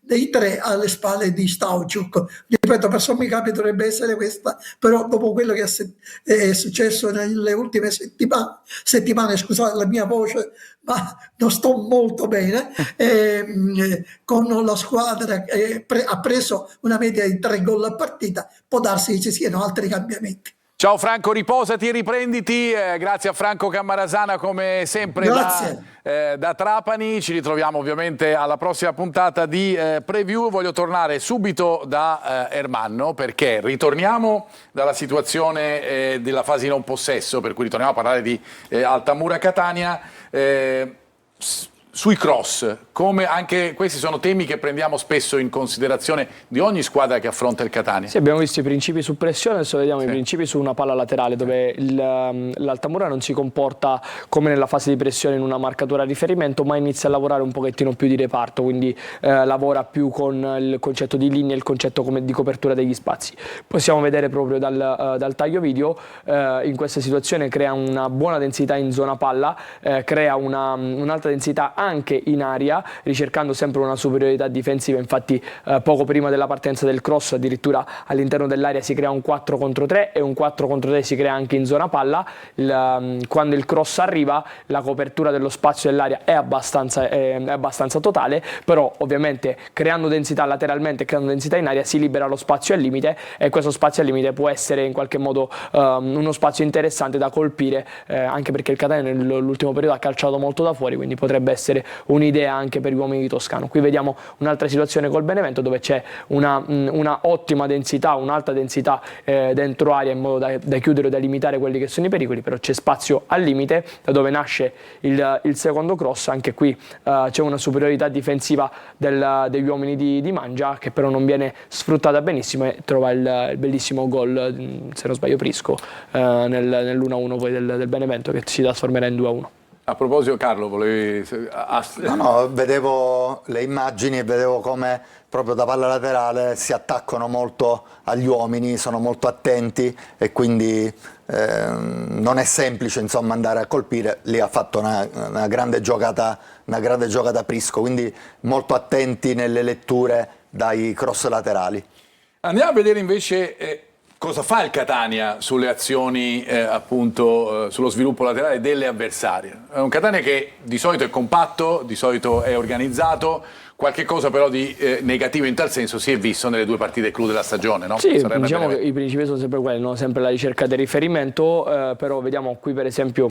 E: dei 3 alle spalle di Stauciuk. Ripeto, per sommi capi dovrebbe essere questa, però dopo quello che è successo nelle ultime settimane, scusate la mia voce, ma non sto molto bene, con la squadra che ha preso una media di 3 gol a partita, può darsi che ci siano altri cambiamenti.
A: Ciao Franco, riposati e riprenditi. Grazie a Franco Cammarasana come sempre da Trapani. Ci ritroviamo ovviamente alla prossima puntata di Preview. Voglio tornare subito da Ermanno, perché ritorniamo dalla situazione della fase di non possesso, per cui ritorniamo a parlare di Altamura Catania. Sui cross, come anche questi sono temi che prendiamo spesso in considerazione di ogni squadra che affronta il Catania.
C: Sì, abbiamo visto i principi su pressione, adesso vediamo i principi su una palla laterale, dove l'Altamura non si comporta come nella fase di pressione in una marcatura a riferimento, ma inizia a lavorare un pochettino più di reparto, quindi lavora più con il concetto di linea e il concetto di copertura degli spazi. Possiamo vedere proprio dal taglio video, in questa situazione crea una buona densità in zona palla, crea un'alta densità anche in aria, ricercando sempre una superiorità difensiva. Infatti poco prima della partenza del cross addirittura all'interno dell'area si crea un 4 contro 3 e un 4 contro 3 si crea anche in zona palla. Quando il cross arriva, la copertura dello spazio dell'area è abbastanza totale, però ovviamente creando densità lateralmente e creando densità in aria si libera lo spazio al limite, e questo spazio al limite può essere in qualche modo uno spazio interessante da colpire, anche perché il Catania nell'ultimo periodo ha calciato molto da fuori, quindi potrebbe essere un'idea anche per gli uomini di Toscano. Qui vediamo un'altra situazione col Benevento, dove c'è una ottima densità, un'alta densità dentro area, in modo da chiudere o da limitare quelli che sono i pericoli, però c'è spazio al limite, da dove nasce il secondo cross. Anche qui c'è una superiorità difensiva degli uomini di Mangia, che però non viene sfruttata benissimo, e trova il bellissimo gol, se non sbaglio Prisco, nell'1-1 poi del Benevento, che si trasformerà in 2-1.
A: A proposito, Carlo, volevi...
B: No, vedevo le immagini e vedevo come proprio da palla laterale si attaccano molto agli uomini, sono molto attenti e quindi non è semplice, insomma, andare a colpire. Lì ha fatto una grande giocata Prisco, quindi molto attenti nelle letture dai cross laterali.
A: Andiamo a vedere invece cosa fa il Catania sulle azioni, appunto, sullo sviluppo laterale delle avversarie. È un Catania che di solito è compatto, di solito è organizzato. Qualche cosa però di negativo in tal senso si è visto nelle 2 partite clou della stagione, no?
C: Sì, diciamo che i principi sono sempre quelli, no? Sempre la ricerca del riferimento, però vediamo qui per esempio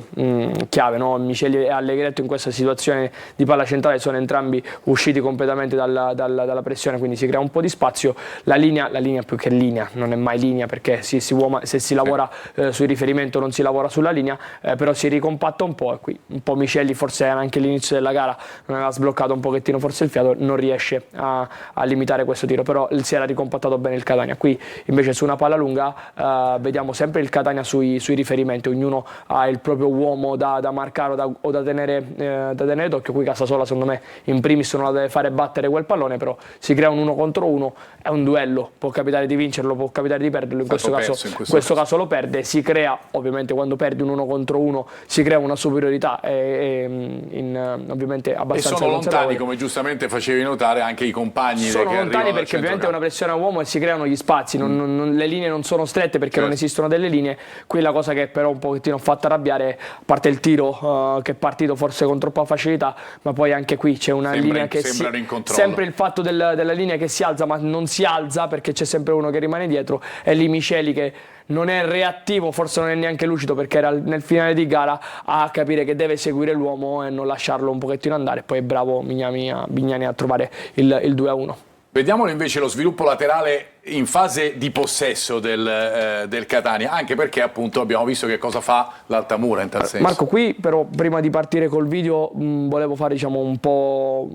C: chiave, no? Miceli e Allegretto in questa situazione di palla centrale sono entrambi usciti completamente dalla pressione, quindi si crea un po' di spazio. La linea più che linea, non è mai linea perché se si lavora sul riferimento non si lavora sulla linea, però si ricompatta un po' e qui un po' Miceli forse anche all'inizio della gara non aveva sbloccato un pochettino forse il fiato, non riesce a limitare questo tiro, però si era ricompattato bene il Catania. Qui invece su una palla lunga vediamo sempre il Catania sui riferimenti, ognuno ha il proprio uomo da marcare o da tenere d'occhio. Qui Casasola secondo me in primis non la deve fare battere quel pallone, però si crea un 1 contro 1, è un duello, può capitare di vincerlo, può capitare di perderlo, in questo caso lo perde, si crea ovviamente quando perdi un 1 contro 1 si crea una superiorità ovviamente abbastanza
A: e sono lontani, come giustamente facevi notare anche i compagni
C: sono lontani perché ovviamente è una pressione a uomo e si creano gli spazi, le linee non sono strette perché non esistono delle linee. Qui la cosa che però un pochettino ha fatto arrabbiare, a parte il tiro che è partito forse con troppa facilità, ma poi anche qui c'è una linea che sempre il fatto della linea che si alza ma non si alza perché c'è sempre uno che rimane dietro, e lì Miceli che non è reattivo, forse non è neanche lucido perché era nel finale di gara a capire che deve seguire l'uomo e non lasciarlo un pochettino andare. Poi è bravo Bignani a trovare il 2-1.
A: Vediamolo invece lo sviluppo laterale in fase di possesso del Catania, anche perché appunto abbiamo visto che cosa fa l'Altamura in tal senso.
C: Marco, qui però prima di partire col video volevo fare diciamo un po'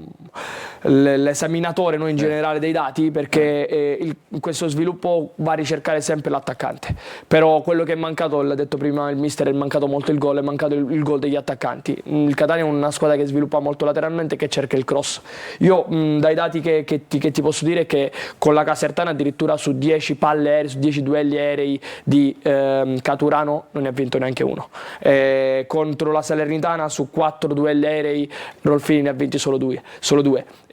C: l'esaminatore in generale dei dati, perché questo sviluppo va a ricercare sempre l'attaccante, però quello che è mancato, l'ha detto prima il mister, è mancato molto il gol, è mancato il gol degli attaccanti. Il Catania è una squadra che sviluppa molto lateralmente, che cerca il cross. Io dai dati che ti posso dire che con la Casertana addirittura su 10 palle aeree, su 10 duelli aerei di Caturano non ne ha vinto neanche uno. Contro la Salernitana su 4 duelli aerei Rolfini ne ha vinti solo due.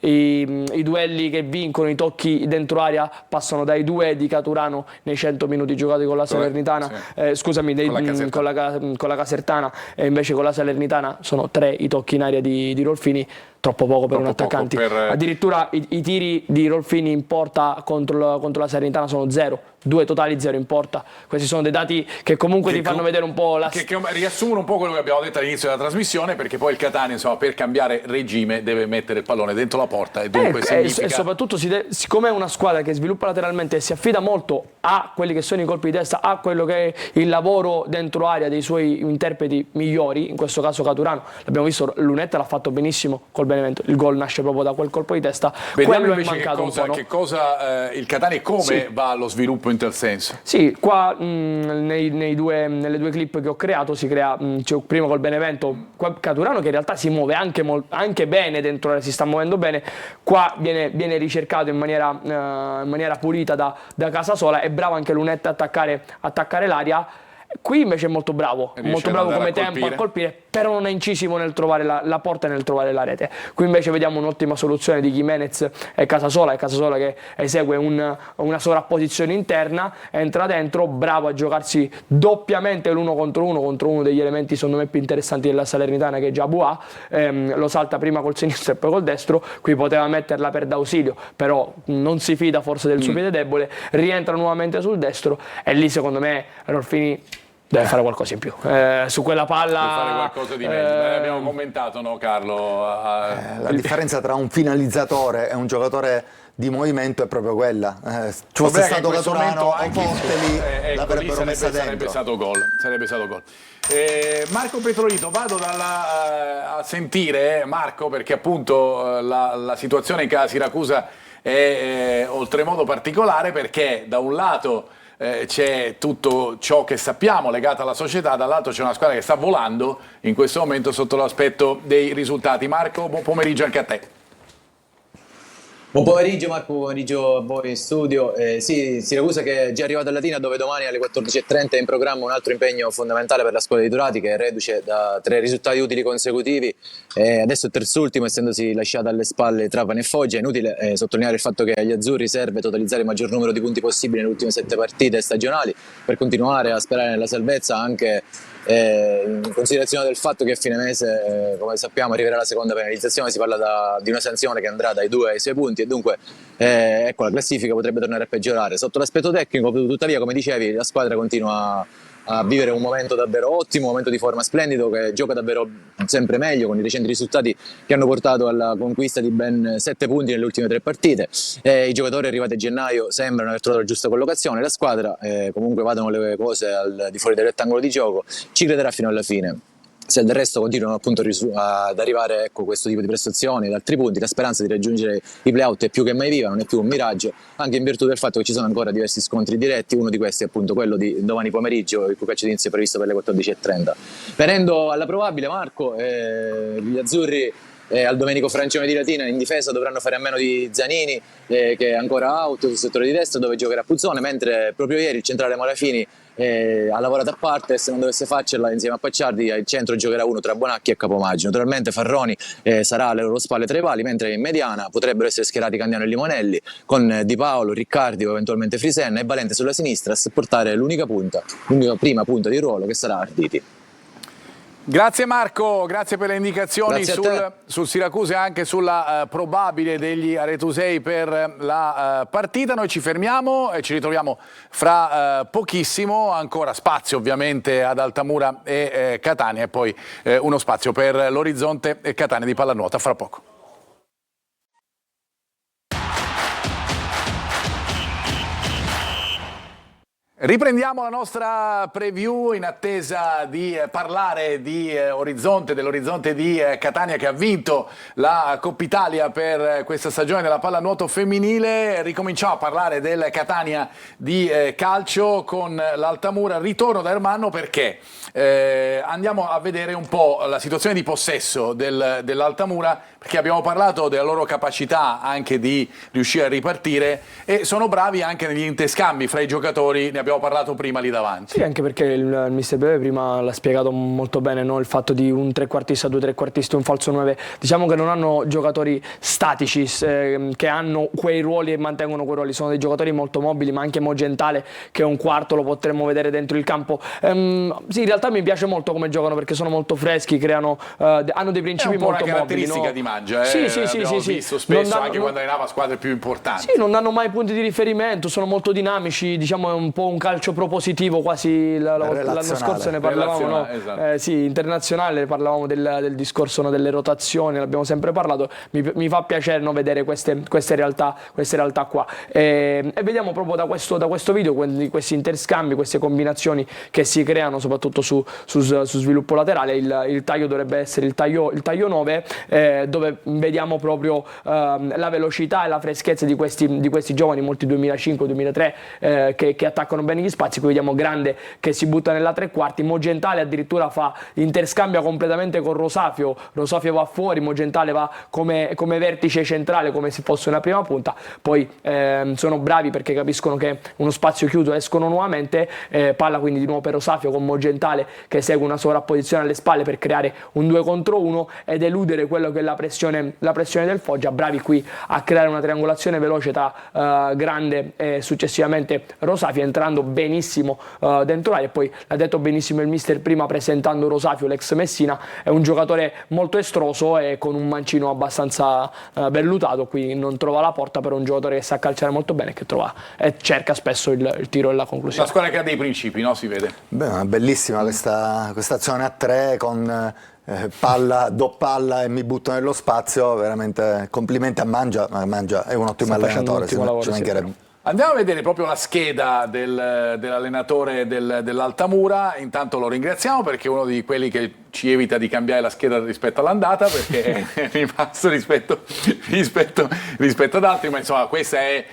C: I duelli che vincono, i tocchi dentro area passano dai 2 di Caturano nei 100 minuti giocati con la Salernitana, con la Casertana, e invece con la Salernitana sono 3 i tocchi in area di Rolfini. Troppo poco per un attaccante. Addirittura i tiri di Rolfini in porta contro la Salernitana sono 0, 2 totali, 0 in porta. Questi sono dei dati che comunque ti fanno vedere un po'
A: che riassumono un po' quello che abbiamo detto all'inizio della trasmissione, perché poi il Catania, insomma, per cambiare regime deve mettere il pallone dentro la porta e dunque significa...
C: E soprattutto siccome è una squadra che sviluppa lateralmente e si affida molto a quelli che sono i colpi di testa, a quello che è il lavoro dentro area dei suoi interpreti migliori, in questo caso Caturano, l'abbiamo visto, Lunetta l'ha fatto benissimo col Benevento, il gol nasce proprio da quel colpo di testa.
A: Vediamo
C: quello
A: invece
C: è mancato un po', no?
A: che cosa il Catania e come va allo sviluppo in tal senso.
C: Sì, qua nelle due clip che ho creato si crea, prima col Benevento, Caturano che in realtà si muove anche bene dentro, si sta muovendo bene, qua viene ricercato in maniera pulita da Casasola, è bravo anche Lunetta a attaccare l'area. Qui invece è molto bravo come tempo a colpire, però non è incisivo nel trovare la porta e nel trovare la rete. Qui invece vediamo un'ottima soluzione di Jimenez e Casasola che esegue una sovrapposizione interna, entra dentro, bravo a giocarsi doppiamente l'1 contro uno degli elementi secondo me più interessanti della Salernitana, che è già Bois, lo salta prima col sinistro e poi col destro. Qui poteva metterla per d'ausilio, però non si fida forse del suo piede debole, rientra nuovamente sul destro e lì secondo me Rolfini deve fare qualcosa in più su quella palla.
A: Deve fare qualcosa di meglio. Abbiamo commentato, no, Carlo?
B: La differenza tra un finalizzatore e un giocatore di movimento è proprio quella. Fosse stato Caturano o Porteli, l'avrebbero messa dentro.
A: Sarebbe stato gol. Marco Petrolito, vado a sentire Marco, perché appunto la situazione in casa Siracusa è oltremodo particolare, perché da un lato c'è tutto ciò che sappiamo legato alla società, dall'altro c'è una squadra che sta volando in questo momento sotto l'aspetto dei risultati. Marco, buon pomeriggio anche a te.
F: Buon pomeriggio Marco, buon pomeriggio a voi in studio. Sì, Siracusa che è già arrivata a Latina, dove domani alle 14:30 è in programma un altro impegno fondamentale per la squadra di Turati, che è reduce da 3 risultati utili consecutivi. Adesso è terzultimo, essendosi lasciata alle spalle Trapani e Foggia. È inutile sottolineare il fatto che agli azzurri serve totalizzare il maggior numero di punti possibile nelle ultime 7 partite stagionali per continuare a sperare nella salvezza, anche in considerazione del fatto che a fine mese, come sappiamo, arriverà la seconda penalizzazione. Si parla di una sanzione che andrà dai 2 ai 6 punti, e dunque ecco, la classifica potrebbe tornare a peggiorare. Sotto l'aspetto tecnico, tuttavia, come dicevi, la squadra continua a vivere un momento davvero ottimo, un momento di forma splendido, che gioca davvero sempre meglio, con i recenti risultati che hanno portato alla conquista di ben 7 punti nelle ultime 3 partite. I giocatori arrivati a gennaio sembrano aver trovato la giusta collocazione. La squadra, comunque vadano le cose al di fuori del rettangolo di gioco, ci crederà fino alla fine. Se del resto continuano appunto ad arrivare, ecco, questo tipo di prestazioni ad altri punti, la speranza di raggiungere i play-out è più che mai viva, non è più un miraggio, anche in virtù del fatto che ci sono ancora diversi scontri diretti. Uno di questi è appunto quello di domani pomeriggio, il cui calcio d'inizio è previsto per le 14:30. Venendo alla probabile, Marco, gli azzurri al Domenico Francione di Latina in difesa dovranno fare a meno di Zanini, che è ancora out sul settore di destra, dove giocherà Puzzone, mentre proprio ieri il centrale Malafini ha lavorato a parte, e se non dovesse farcela insieme a Pacciardi al centro giocherà uno tra Bonacchi e Capomaggio. Naturalmente Farroni sarà alle loro spalle tra i pali, mentre in mediana potrebbero essere schierati Candiano e Limonelli, con Di Paolo, Riccardi o eventualmente Frisenna, e Valente sulla sinistra a supportare l'unica prima punta di ruolo, che sarà Arditi.
A: Grazie Marco, grazie per le indicazioni
F: Grazie
A: sul Siracusa e anche sulla probabile degli aretusei per la partita. Noi ci fermiamo e ci ritroviamo fra pochissimo, ancora spazio ovviamente ad Altamura e Catania, e poi uno spazio per l'Orizzonte e Catania di pallanuoto. A fra poco. Riprendiamo la nostra preview in attesa di parlare di Orizzonte, dell'Orizzonte di Catania, che ha vinto la Coppa Italia per questa stagione della pallanuoto femminile. Ricominciamo a parlare del Catania di calcio con l'Altamura. Ritorno da Ermanno perché andiamo a vedere un po' la situazione di possesso dell'Altamura, perché abbiamo parlato della loro capacità anche di riuscire a ripartire, e sono bravi anche negli interscambi fra i giocatori. Ne abbiamo parlato prima lì davanti.
C: Sì, anche perché il mister Beve prima l'ha spiegato molto bene, no? Il fatto di un trequartista, 2 trequartisti, un falso 9. Diciamo che non hanno giocatori statici che hanno quei ruoli e mantengono quei ruoli. Sono dei giocatori molto mobili, ma anche Mogentale, che è un quarto, lo potremmo vedere dentro il campo. Sì, in realtà mi piace molto come giocano, perché sono molto freschi, hanno dei principi molto mobili.
A: È una caratteristica di Maggia,
C: Sì,
A: l'abbiamo visto spesso anche quando allenava squadre più importanti.
C: Sì, non danno mai punti di riferimento, sono molto dinamici, diciamo è un po' un calcio propositivo quasi. L'anno scorso ne parlavamo, no?
A: Esatto.
C: Sì, internazionale, parlavamo del discorso, no, delle rotazioni, l'abbiamo sempre parlato. Mi fa piacere, no, vedere queste realtà qua, e vediamo proprio da questo video questi interscambi, queste combinazioni che si creano soprattutto su sviluppo laterale. Il taglio dovrebbe essere il taglio 9, dove vediamo proprio la velocità e la freschezza di questi giovani, molti 2005-2003, che attaccano bene gli spazi. Qui vediamo Grande che si butta nella tre quarti, Mogentale addirittura interscambia completamente con Rosafio va fuori, Mogentale va come vertice centrale, come se fosse una prima punta. Poi sono bravi perché capiscono che uno spazio chiuso, escono nuovamente, palla quindi di nuovo per Rosafio con Mogentale che segue una sovrapposizione alle spalle per creare un 2 contro 1 ed eludere quello che è la pressione del Foggia. Bravi qui a creare una triangolazione veloce tra Grande e successivamente Rosafio, entrando benissimo dentro l'area. E poi l'ha detto benissimo il mister prima presentando Rosafio, l'ex Messina, è un giocatore molto estroso e con un mancino abbastanza vellutato. Qui non trova la porta, però è un giocatore che sa calciare molto bene, che trova e cerca spesso il tiro e la conclusione.
A: La squadra che ha dei principi, no? Si vede.
B: Beh, bellissima questa azione a 3 con do palla e mi butto nello spazio. Veramente complimenti a Mangia, ma Mangia è un ottimo allenatore,
C: lavoro,
B: ci mancherebbe.
A: Andiamo a vedere proprio la scheda dell'allenatore dell'Altamura. Intanto lo ringraziamo perché è uno di quelli che ci evita di cambiare la scheda rispetto all'andata, perché è rimasto rispetto ad altri, ma insomma questa è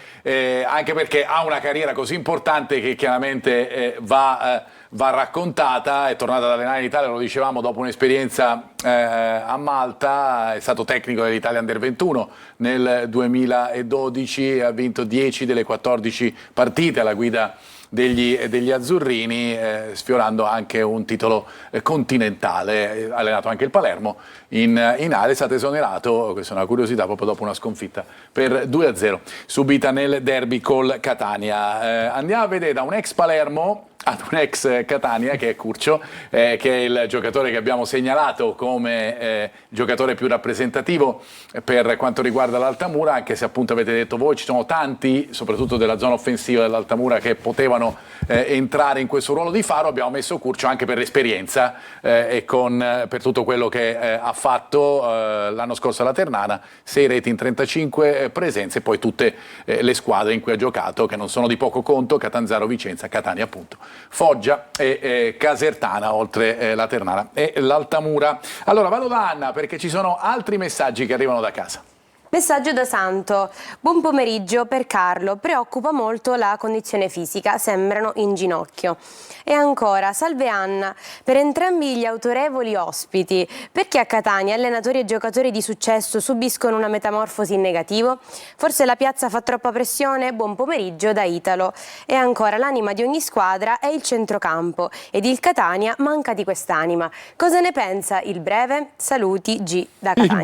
A: anche perché ha una carriera così importante che chiaramente va raccontata. È tornato ad allenare in Italia, lo dicevamo, dopo un'esperienza a Malta. È stato tecnico dell'Italia Under 21 nel 2012, ha vinto 10 delle 14 partite alla guida degli azzurrini, sfiorando anche un titolo continentale. Ha allenato anche il Palermo in A, è stato esonerato, questa è una curiosità, proprio dopo una sconfitta per 2-0 subita nel derby col Catania. Andiamo a vedere da un ex Palermo ad un ex Catania, che è Curcio, che è il giocatore che abbiamo segnalato come giocatore più rappresentativo per quanto riguarda l'Altamura, anche se appunto avete detto voi ci sono tanti, soprattutto della zona offensiva dell'Altamura, che potevano entrare in questo ruolo di faro. Abbiamo messo Curcio anche per l'esperienza e per tutto quello che ha fatto l'anno scorso alla Ternana, 6 reti in 35 presenze, e poi tutte le squadre in cui ha giocato, che non sono di poco conto: Catanzaro, Vicenza, Catania appunto, Foggia e Casertana, oltre la Ternana e l'Altamura. Allora vado da Anna perché ci sono altri messaggi che arrivano da casa.
D: Messaggio da Santo. Buon pomeriggio per Carlo. Preoccupa molto la condizione fisica, sembrano in ginocchio. E ancora, salve Anna, per entrambi gli autorevoli ospiti, perché a Catania allenatori e giocatori di successo subiscono una metamorfosi in negativo? Forse la piazza fa troppa pressione? Buon pomeriggio da Italo. E ancora, l'anima di ogni squadra è il centrocampo ed il Catania manca di quest'anima. Cosa ne pensa il breve? Saluti G da Catania.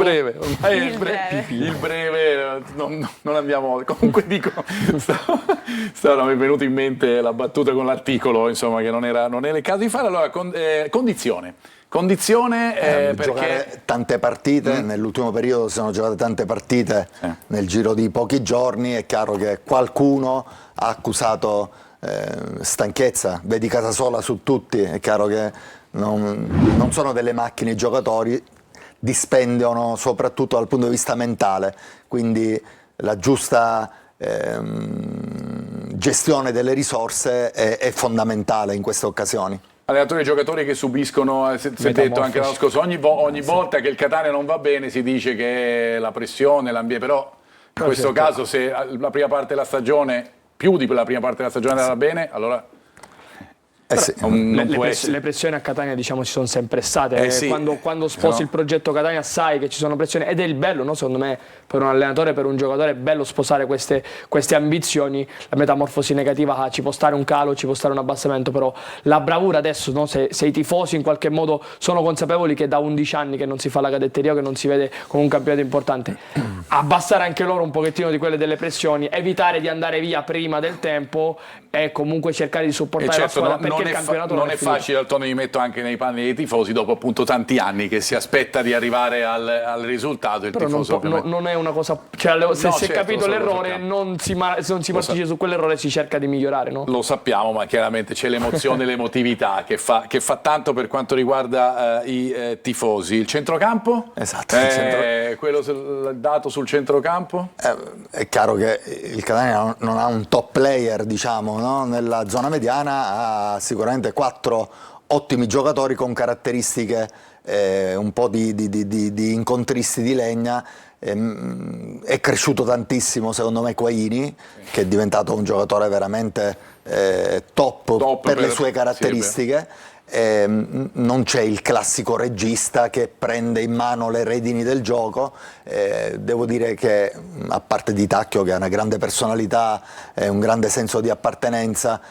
A: Il breve, non andiamo, comunque dico, mi è venuto in mente la battuta con l'articolo, insomma, che non era il caso di fare. Allora, condizione perché
B: giocare tante partite, nell'ultimo periodo si sono giocate tante partite nel giro di pochi giorni. È chiaro che qualcuno ha accusato stanchezza, vedi Casasola su tutti. È chiaro che non sono delle macchine i giocatori, dispendono soprattutto dal punto di vista mentale, quindi la giusta gestione delle risorse è fondamentale in queste occasioni.
A: Allenatori e giocatori che subiscono, si è detto anche l'anno scorso, ogni volta che il Catania non va bene si dice che la pressione, l'ambiente, però in questo caso se la prima parte della stagione, più di la prima parte della stagione andava bene, allora...
C: Le pressioni a Catania, diciamo, ci sono sempre state. Quando sposi il progetto Catania sai che ci sono pressioni, ed è il bello, no? Secondo me, per un allenatore, per un giocatore è bello sposare queste ambizioni. La metamorfosi negativa ci può stare un calo, ci può stare un abbassamento, però la bravura adesso, no? Se i tifosi in qualche modo sono consapevoli che da 11 anni che non si fa la cadetteria, che non si vede come un campionato importante, abbassare anche loro un pochettino di quelle delle pressioni, evitare di andare via prima del tempo e comunque cercare di supportare la squadra, perché il campionato
A: non è facile. D'altronde mi metto anche nei panni dei tifosi, dopo appunto tanti anni che si aspetta di arrivare al risultato. Il
C: però
A: tifoso
C: non è una cosa, cioè, se si è capito l'errore, non si partisce su quell'errore, si cerca di migliorare, no? Lo
A: sappiamo, ma chiaramente c'è l'emozione e l'emotività che fa tanto per quanto riguarda i tifosi. Il centrocampo?
B: Esatto.
A: Quello dato sul centrocampo?
B: È chiaro che il Catania non ha un top player, diciamo, no? Nella zona mediana ha sicuramente 4 ottimi giocatori con caratteristiche un po' di incontristi di legna. È cresciuto tantissimo secondo me Quaini, che è diventato un giocatore veramente top per le sue caratteristiche. Non c'è il classico regista che prende in mano le redini del gioco. Devo dire che, a parte Di Tacchio, che ha una grande personalità e un grande senso di appartenenza,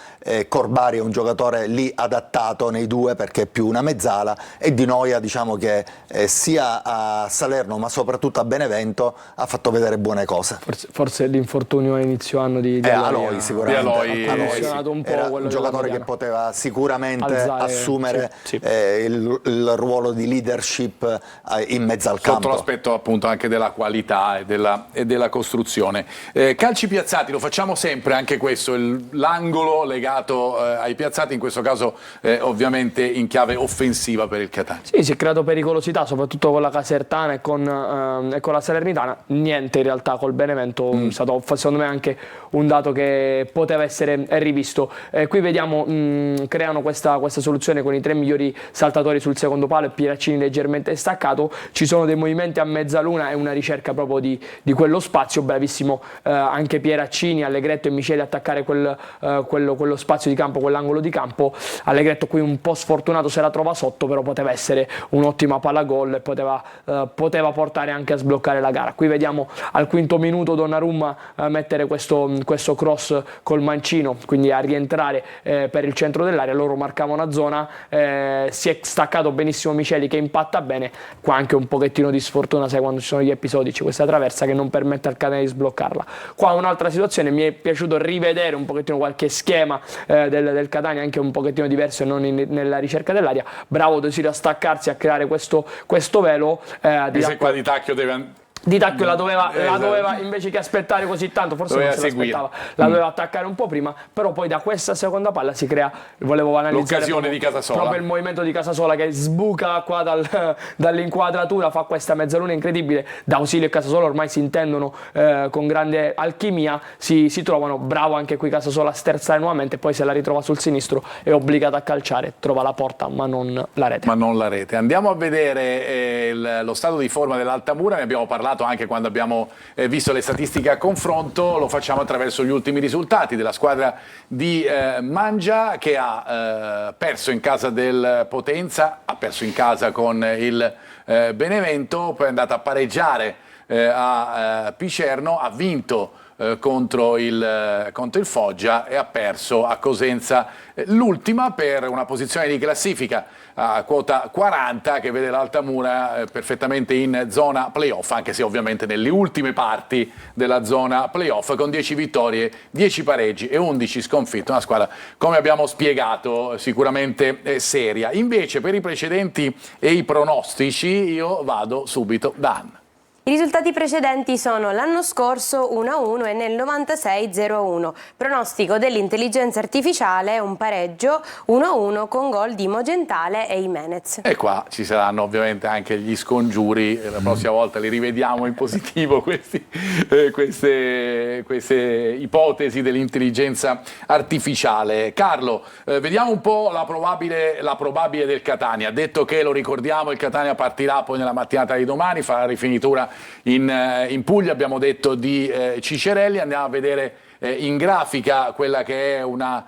B: Corbari è un giocatore lì adattato nei due, perché è più una mezzala, e Di Noia, diciamo che sia a Salerno ma soprattutto a Benevento ha fatto vedere buone cose.
C: Forse l'infortunio a inizio anno di
B: Aloi, sicuramente
C: ha emozionato un po',
B: era un giocatore che poteva sicuramente assumere il ruolo di leadership in mezzo al campo.
A: Sotto l'aspetto appunto anche della qualità e della costruzione. Calci piazzati, lo facciamo sempre anche questo, l'angolo legato ai piazzati, in questo caso ovviamente in chiave offensiva per il Catania.
C: Sì, si è creato pericolosità soprattutto con la Casertana e con la Salernitana, niente in realtà col Benevento, è stato secondo me anche un dato che poteva essere rivisto. Qui vediamo, creano questa soluzione con i 3 migliori saltatori sul secondo palo e Pieraccini leggermente staccato, ci sono dei movimenti a mezzaluna e una ricerca proprio di quello spazio, bravissimo anche Pieraccini, Allegretto e Miceli attaccare quello spazio di campo, quell'angolo di campo. Allegretto qui un po' sfortunato, se la trova sotto, però poteva essere un'ottima palla gol e poteva portare anche a sbloccare la gara. Qui vediamo al quinto minuto Donnarumma mettere questo cross col mancino, quindi a rientrare per il centro dell'area, loro marcavano una zona, si è staccato benissimo Miceli che impatta bene, qua anche un pochettino di sfortuna, sai quando ci sono gli episodi, c'è questa traversa che non permette al Catania di sbloccarla. Qua un'altra situazione, mi è piaciuto rivedere un pochettino qualche schema del Catania, anche un pochettino diverso e non nella ricerca dell'area, bravo De Sirio a staccarsi, a creare questo velo.
A: Qua Di Tacchio deve...
C: Di Tacchio la doveva invece che aspettare così tanto, forse non se l'aspettava, la doveva attaccare un po' prima, però poi da questa seconda palla si crea, volevo analizzare
A: l'occasione di Casasola,
C: proprio il movimento di Casasola che sbuca qua dall'inquadratura, fa questa mezzaluna incredibile, D'Ausilio e Casasola ormai si intendono con grande alchimia, si trovano, bravo anche qui Casasola a sterzare nuovamente, poi se la ritrova sul sinistro è obbligato a calciare, trova la porta ma non la rete. Andiamo a vedere
A: lo stato di forma dell'Altamura, ne abbiamo parlato anche quando abbiamo visto le statistiche a confronto, lo facciamo attraverso gli ultimi risultati della squadra di Mangia, che ha perso in casa del Potenza, ha perso in casa con il Benevento, poi è andata a pareggiare a Picerno, ha vinto contro il Foggia e ha perso a Cosenza, l'ultima per una posizione di classifica a quota 40 che vede l'Altamura perfettamente in zona playoff, anche se ovviamente nelle ultime parti della zona playoff, con 10 vittorie, 10 pareggi e 11 sconfitte, una squadra, come abbiamo spiegato, sicuramente seria. Invece per i precedenti e i pronostici io vado subito da Anna.
D: I risultati precedenti sono l'anno scorso 1-1 e nel 96 0-1. Pronostico dell'intelligenza artificiale un pareggio 1-1 con gol di Mogentale e Jimenez.
A: E qua ci saranno ovviamente anche gli scongiuri, la prossima volta li rivediamo in positivo queste ipotesi dell'intelligenza artificiale. Carlo, vediamo un po' la probabile del Catania. Detto che, lo ricordiamo, il Catania partirà poi nella mattinata di domani, farà rifinitura in Puglia, abbiamo detto di Cicerelli, andiamo a vedere in grafica quella che è una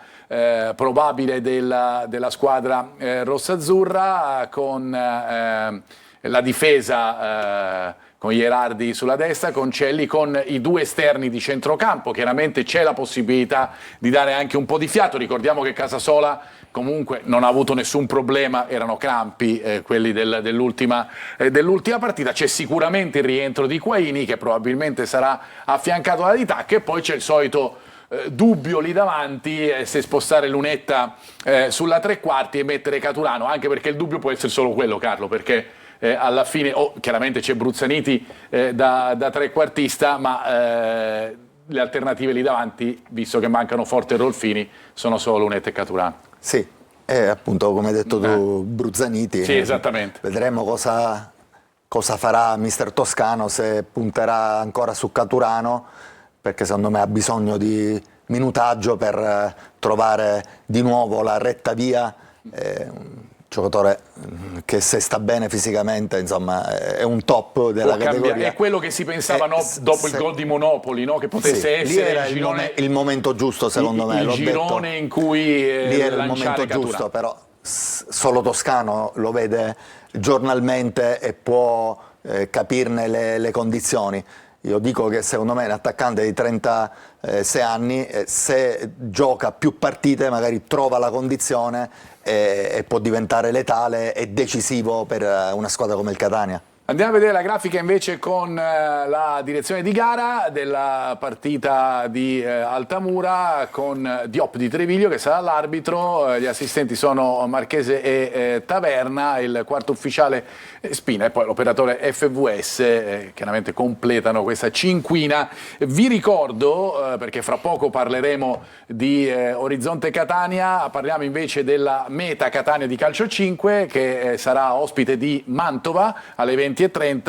A: probabile della squadra rossazzurra, con la difesa con Gherardi sulla destra, con Celli, con i due esterni di centrocampo. Chiaramente c'è la possibilità di dare anche un po' di fiato, ricordiamo che Casasola comunque non ha avuto nessun problema, erano crampi quelli dell'ultima partita. C'è sicuramente il rientro di Quaini, che probabilmente sarà affiancato da Di Tacchio, e poi c'è il solito dubbio lì davanti, se spostare Lunetta sulla tre quarti e mettere Caturano, anche perché il dubbio può essere solo quello, Carlo, perché alla fine chiaramente c'è Bruzzaniti da trequartista, ma le alternative lì davanti, visto che mancano Forte e Rolfini, sono solo Lunetta e Caturano.
B: Sì, appunto come hai detto tu, Bruzzaniti.
A: Sì, esattamente.
B: Vedremo cosa farà mister Toscano, se punterà ancora su Caturano, perché secondo me ha bisogno di minutaggio per trovare di nuovo la retta via. Giocatore che, se sta bene fisicamente, insomma, è un top della categoria.
A: È quello che si pensava dopo il gol di Monopoli, no? Che potesse essere
B: lì era il momento giusto, secondo me.
A: Il girone in cui
B: lì era il momento
A: Caturano.
B: giusto, però solo Toscano lo vede giornalmente e può capirne le condizioni. Io dico che secondo me un attaccante di 36 anni, se gioca più partite, magari trova la condizione e può diventare letale e decisivo per una squadra come il Catania.
A: Andiamo a vedere la grafica invece con la direzione di gara della partita di Altamura con Diop di Treviglio che sarà l'arbitro, gli assistenti sono Marchese e Taverna, il quarto ufficiale Spina e poi l'operatore FVS, chiaramente completano questa cinquina. Vi ricordo, perché fra poco parleremo di Orizzonte Catania, parliamo invece della Meta Catania di calcio 5 che sarà ospite di Mantova alle 20:30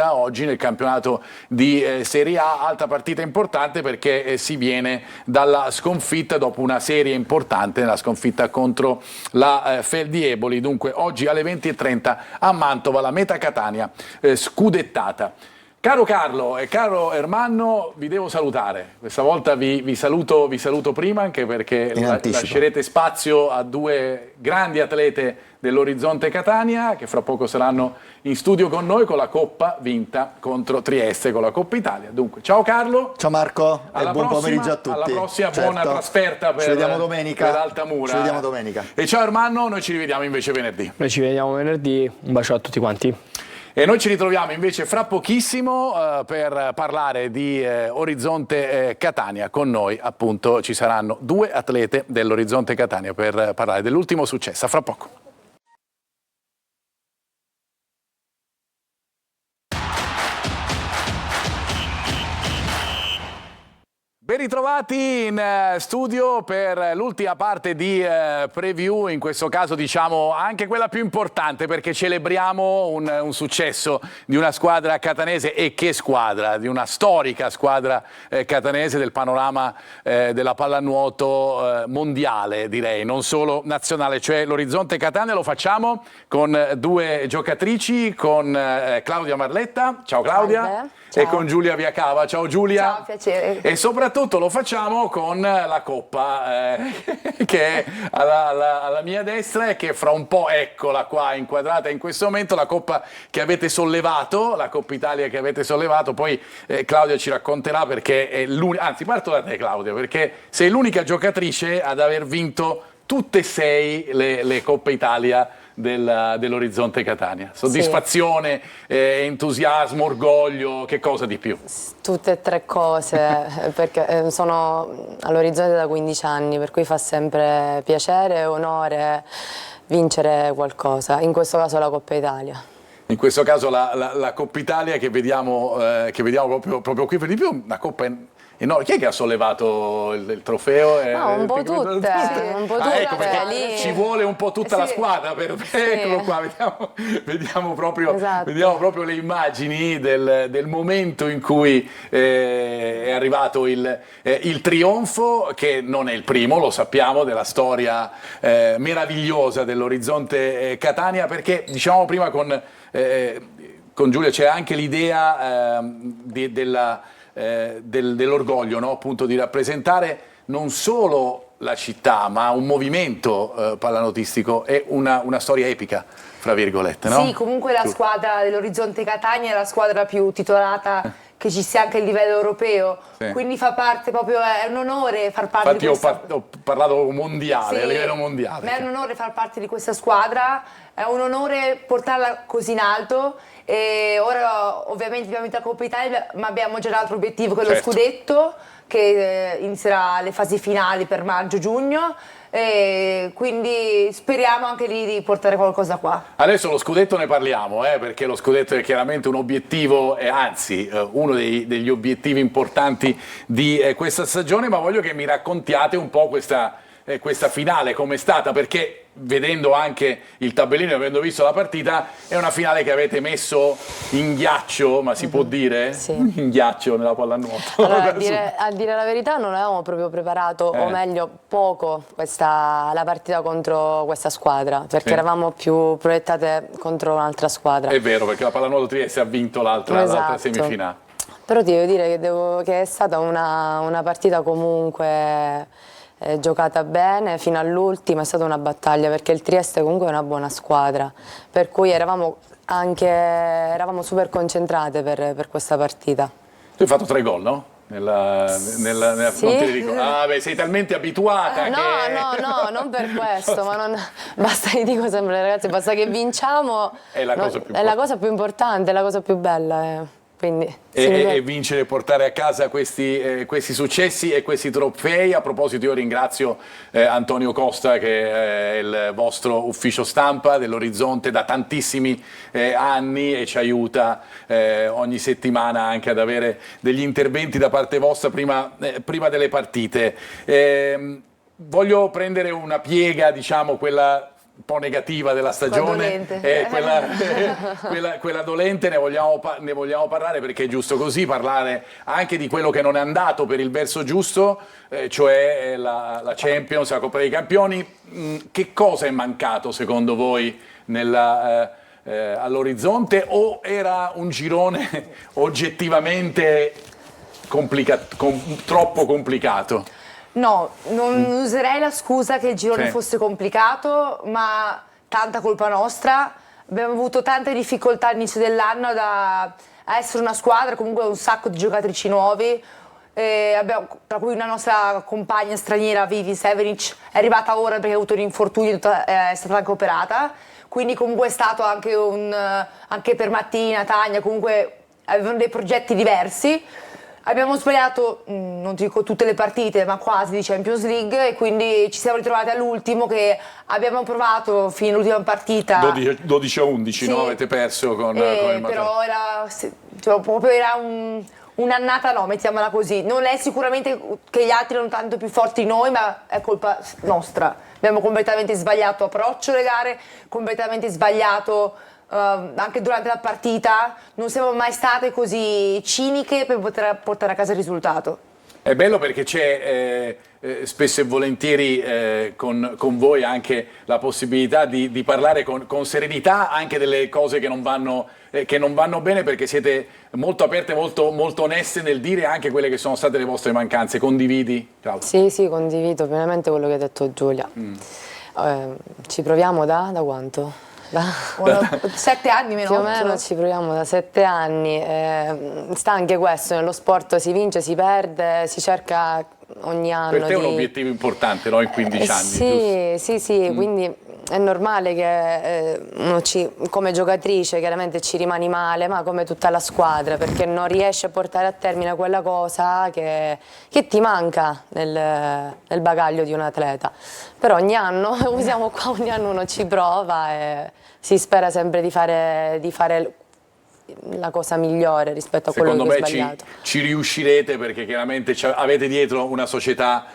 A: oggi nel campionato di Serie A, altra partita importante perché si viene dalla sconfitta dopo una serie importante, la sconfitta contro la Feldi Eboli. Dunque oggi alle 20:30 a Mantova la Meta Catania scudettata. Caro Carlo e caro Ermanno, vi devo salutare. Questa volta vi saluto prima anche perché lascerete spazio a due grandi atlete dell'Orizzonte Catania che fra poco saranno in studio con noi con la Coppa vinta contro Trieste, con la Coppa Italia. Dunque, ciao Carlo.
B: Ciao Marco e buon pomeriggio a tutti.
A: Alla prossima, buona trasferta per Altamura.
B: Ci vediamo domenica.
A: E ciao Ermanno, noi ci rivediamo invece venerdì.
C: Noi ci vediamo venerdì, un bacio a tutti quanti.
A: E noi ci ritroviamo invece fra pochissimo per parlare di Orizzonte Catania. Con noi appunto ci saranno due atlete dell'Orizzonte Catania per parlare dell'ultimo successo. A fra poco. Ben ritrovati in studio per l'ultima parte di preview, in questo caso diciamo anche quella più importante perché celebriamo un successo di una squadra catanese, e che squadra, di una storica squadra catanese del panorama della pallanuoto mondiale, direi, non solo nazionale, cioè l'Orizzonte Catania. Lo facciamo con due giocatrici, con Claudia Marletta, ciao Claudia.
G: Ciao.
A: E con Giulia Viacava. Ciao Giulia.
G: Ciao, piacere.
A: E soprattutto lo facciamo con la Coppa che è alla mia destra e che fra un po', eccola qua inquadrata in questo momento, la Coppa che avete sollevato, la Coppa Italia che avete sollevato. Poi Claudia ci racconterà perché è l'unica, anzi parto da te Claudia, perché sei l'unica giocatrice ad aver vinto tutte e 6 le Coppe Italia dell'Orizzonte Catania. Soddisfazione, entusiasmo, orgoglio, che cosa di più?
G: Tutte e tre cose, perché sono all'Orizzonte da 15 anni, per cui fa sempre piacere e onore vincere qualcosa, in questo caso la Coppa Italia.
A: In questo caso la Coppa Italia che vediamo proprio qui, per di più una Coppa enorme. Chi è che ha sollevato il trofeo?
G: No, un po' tutte, un po' tutte.
A: Ecco, perché
G: lì
A: ci vuole un po' tutta la squadra eccolo qua, vediamo proprio le immagini del momento in cui è arrivato il trionfo, che non è il primo, lo sappiamo, della storia meravigliosa dell'Orizzonte Catania, perché diciamo prima con Giulia c'è anche l'idea dell'orgoglio, no? Appunto di rappresentare non solo la città ma un movimento pallanotistico e una storia epica, fra virgolette, no?
H: Sì, comunque la squadra dell'Orizzonte Catania è la squadra più titolata che ci sia anche a livello europeo, sì. Quindi fa parte proprio, è un onore far parte di questa...
A: Infatti ho parlato mondiale,
H: sì,
A: a livello mondiale.
H: Ma è un onore far parte di questa squadra, è un onore portarla così in alto. E ora ovviamente abbiamo vinto la Coppa Italia, ma abbiamo già un altro obiettivo che è lo scudetto, che inizierà le fasi finali per maggio-giugno, e quindi speriamo anche lì di portare qualcosa qua.
A: Adesso lo scudetto ne parliamo, perché lo scudetto è chiaramente un obiettivo, anzi uno degli obiettivi importanti di questa stagione, ma voglio che mi raccontiate un po' questa finale, com'è stata, perché vedendo anche il tabellino e avendo visto la partita è una finale che avete messo in ghiaccio, ma si può dire?
G: Sì.
A: In ghiaccio nella pallanuoto.
G: Allora, a dire la verità non avevamo proprio preparato, o meglio poco, la partita contro questa squadra, perché eravamo più proiettate contro un'altra squadra.
A: È vero, perché la pallanuoto Trieste ha vinto l'altra semifinale.
G: Però ti devo dire che è stata una partita comunque giocata bene fino all'ultima, è stata una battaglia, perché il Trieste comunque è una buona squadra, per cui eravamo super concentrate per questa partita.
A: Tu hai fatto 3 gol, no? nella
G: Sì.
A: non te li dico. Ah, beh, sei talmente abituata
G: No, non per questo, basta, io dico sempre ai ragazzi, basta che vinciamo,
A: È la cosa più
G: è la cosa più importante, è la cosa più bella. Quindi,
A: e vincere e portare a casa questi successi e questi trofei. A proposito, io ringrazio Antonio Costa, che è il vostro ufficio stampa dell'Orizzonte da tantissimi anni e ci aiuta ogni settimana anche ad avere degli interventi da parte vostra prima delle partite. Voglio prendere una piega, diciamo, quella un po' negativa della stagione, quella dolente, ne vogliamo parlare, perché è giusto così, parlare anche di quello che non è andato per il verso giusto, cioè la Champions, la Coppa dei Campioni. Che cosa è mancato secondo voi all'Orizzonte, o era un girone oggettivamente troppo complicato?
H: No, non userei la scusa che il girone
A: Sì.
H: fosse complicato, ma tanta colpa nostra. Abbiamo avuto tante difficoltà all'inizio dell'anno a essere una squadra, comunque un sacco di giocatrici nuovi. Tra cui una nostra compagna straniera, Vivi Severic, è arrivata ora perché ha avuto un infortunio, è stata anche operata. Quindi comunque è stato anche anche per Mattina, Tania, comunque avevano dei progetti diversi. Abbiamo sbagliato, non dico tutte le partite, ma quasi, di Champions League, e quindi ci siamo ritrovati all'ultimo, che abbiamo provato fino all'ultima partita.
A: 12-11,
H: Sì.
A: no? Avete perso con il
H: però era un'annata, no, mettiamola così. Non è sicuramente che gli altri erano tanto più forti di noi, ma è colpa nostra. Abbiamo completamente sbagliato approccio alle gare, completamente sbagliato anche durante la partita. Non siamo mai state così ciniche per poter portare a casa il risultato.
A: È bello perché c'è spesso e volentieri con voi anche la possibilità di parlare con serenità anche delle cose che non vanno bene, perché siete molto aperte, molto oneste nel dire anche quelle che sono state le vostre mancanze. Condividi, Claudia?
G: Sì, condivido pienamente quello che ha detto Giulia. Ci proviamo da quanto?
H: 7 anni meno.
G: Più o meno ci proviamo da 7 anni. Sta anche questo, nello sport si vince, si perde, si cerca ogni anno.
A: Per te è un obiettivo importante, no? In 15 anni.
G: Sì, quindi è normale che uno come giocatrice chiaramente ci rimani male, ma come tutta la squadra, perché non riesce a portare a termine quella cosa che ti manca nel bagaglio di un atleta. Però ogni anno, usiamo qua, ogni anno uno ci prova e si spera sempre di fare la cosa migliore rispetto a quello che è sbagliato.
A: Secondo me ci riuscirete, perché chiaramente avete dietro una società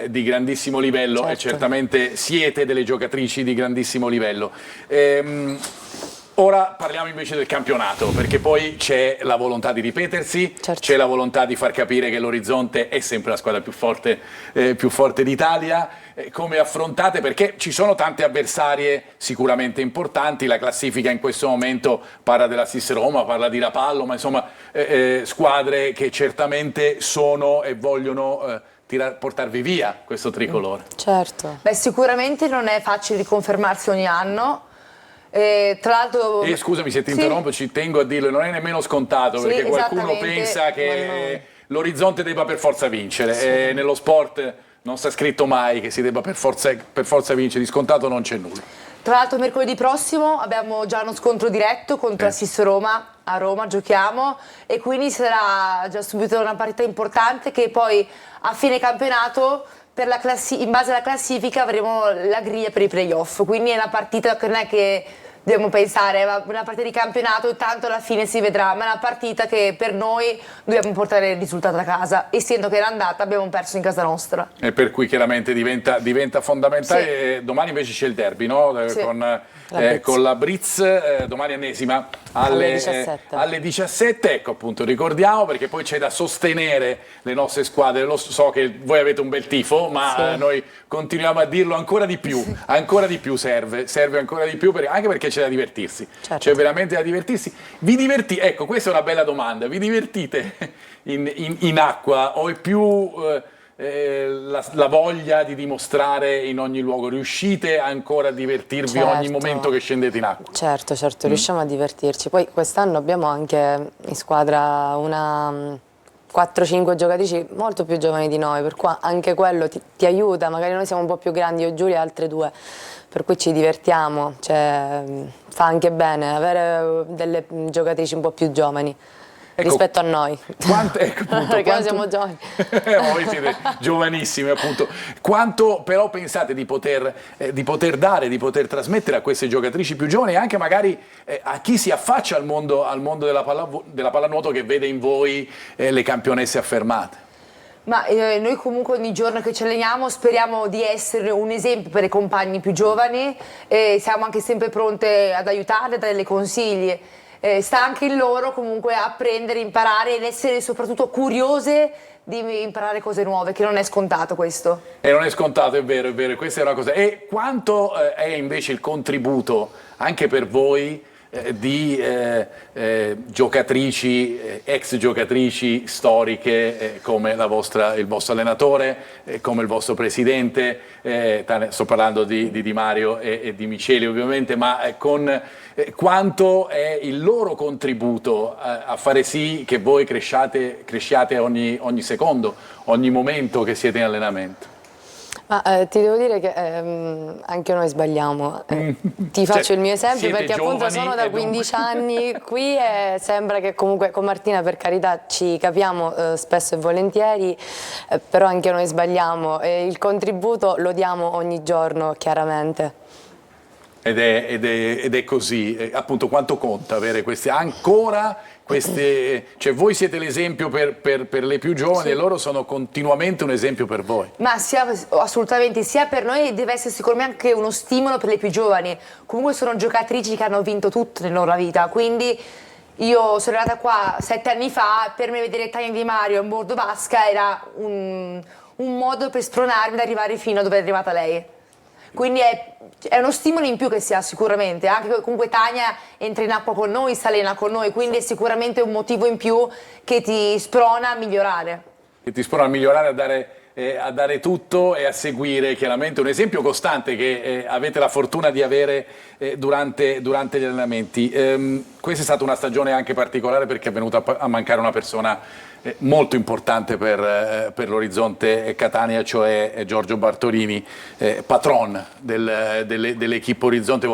A: di grandissimo livello,
G: certo.
A: E certamente siete delle giocatrici di grandissimo livello. Ora parliamo invece del campionato, perché poi c'è la volontà di ripetersi,
G: certo.
A: C'è la volontà di far capire che l'Orizzonte è sempre la squadra più forte d'Italia. Come affrontate? Perché ci sono tante avversarie sicuramente importanti, la classifica in questo momento parla della SIS Roma, parla di Rapallo, ma insomma squadre che certamente sono e vogliono portarvi via questo tricolore.
G: Certo.
H: Beh, sicuramente non è facile riconfermarsi ogni anno. Tra l'altro,
A: scusami se ti interrompo, ci tengo a dirlo, non è nemmeno scontato,
H: Sì,
A: perché qualcuno
H: esattamente.
A: pensa che l'Orizzonte debba per forza vincere. Nello sport non sta scritto mai che si debba per forza vincere, di scontato non c'è nulla.
H: Tra l'altro mercoledì prossimo abbiamo già uno scontro diretto contro la SIS Roma, a Roma giochiamo, e quindi sarà già subito una partita importante, che poi a fine campionato in base alla classifica avremo la griglia per i playoff, quindi è una partita che non è che dobbiamo pensare, è una partita di campionato, tanto alla fine si vedrà, ma è una partita che per noi dobbiamo portare il risultato a casa, essendo che l'andata abbiamo perso in casa nostra.
A: E per cui chiaramente diventa fondamentale.
H: Sì.
A: Domani invece c'è il derby, no?
H: Sì.
A: Con la Briz, domani ennesima alle 17. Ecco, appunto, ricordiamo, perché poi c'è da sostenere le nostre squadre. So che voi avete un bel tifo, ma noi continuiamo a dirlo ancora di più. Ancora di più serve ancora di più, anche perché c'è da divertirsi. Certo. C'è veramente da divertirsi. Ecco, questa è una bella domanda. Vi divertite in acqua, o è più la voglia di dimostrare in ogni luogo? Riuscite ancora a divertirvi ogni momento che scendete in acqua?
G: Certo, riusciamo a divertirci. Poi quest'anno abbiamo anche in squadra una 4-5 giocatrici molto più giovani di noi, per cui anche quello ti aiuta, magari noi siamo un po' più grandi, io e Giulia e altre due, per cui ci divertiamo, cioè, fa anche bene avere delle giocatrici un po' più giovani.
A: Ecco,
G: rispetto a noi, perché noi siamo giovani.
A: Voi siete giovanissimi, appunto. Quanto però pensate di poter dare, di poter trasmettere a queste giocatrici più giovani e anche magari a chi si affaccia al mondo della pallanuoto, che vede in voi le campionesse affermate?
H: Ma noi comunque ogni giorno che ci alleniamo speriamo di essere un esempio per i compagni più giovani e siamo anche sempre pronte ad aiutarle, a dare dei consigli. Sta anche in loro comunque apprendere, imparare ed essere soprattutto curiose di imparare cose nuove, che non è scontato questo.
A: E non è scontato, è vero, questa è una cosa. E quanto è invece il contributo anche per voi di giocatrici, ex giocatrici storiche come il vostro allenatore, come il vostro presidente, sto parlando di Mario e di Miceli ovviamente, ma con quanto è il loro contributo a fare sì che voi cresciate ogni secondo, ogni momento che siete in allenamento?
G: Ma ti devo dire che anche noi sbagliamo. Ti faccio il mio esempio perché appunto sono da 15 anni qui e sembra che comunque con Martina, per carità, ci capiamo spesso e volentieri, però anche noi sbagliamo e il contributo lo diamo ogni giorno, chiaramente.
A: Ed è così, appunto, quanto conta avere cioè voi siete l'esempio per le più giovani, sì, e loro sono continuamente un esempio per voi.
H: Ma assolutamente, sia per noi deve essere secondo me anche uno stimolo per le più giovani. Comunque sono giocatrici che hanno vinto tutto nella loro vita, quindi io sono arrivata qua 7 anni fa, per me vedere Tania Di Mario in bordo vasca era un modo per spronarmi ad arrivare fino a dove è arrivata lei. Quindi è uno stimolo in più che si ha sicuramente, anche comunque Tania entra in acqua con noi, si allena con noi, quindi è sicuramente un motivo in più che ti sprona a migliorare.
A: Che ti sprona a migliorare, a dare tutto e a seguire chiaramente un esempio costante che avete la fortuna di avere durante gli allenamenti. Questa è stata una stagione anche particolare perché è venuta a mancare una persona molto importante per l'Orizzonte Catania, cioè Giorgio Bartolini, patron dell'equipe Orizzonte.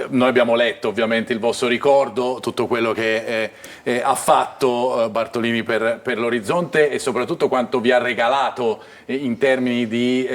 A: Noi abbiamo letto ovviamente il vostro ricordo, tutto quello che ha fatto Bartolini per l'Orizzonte e soprattutto quanto vi ha regalato in termini di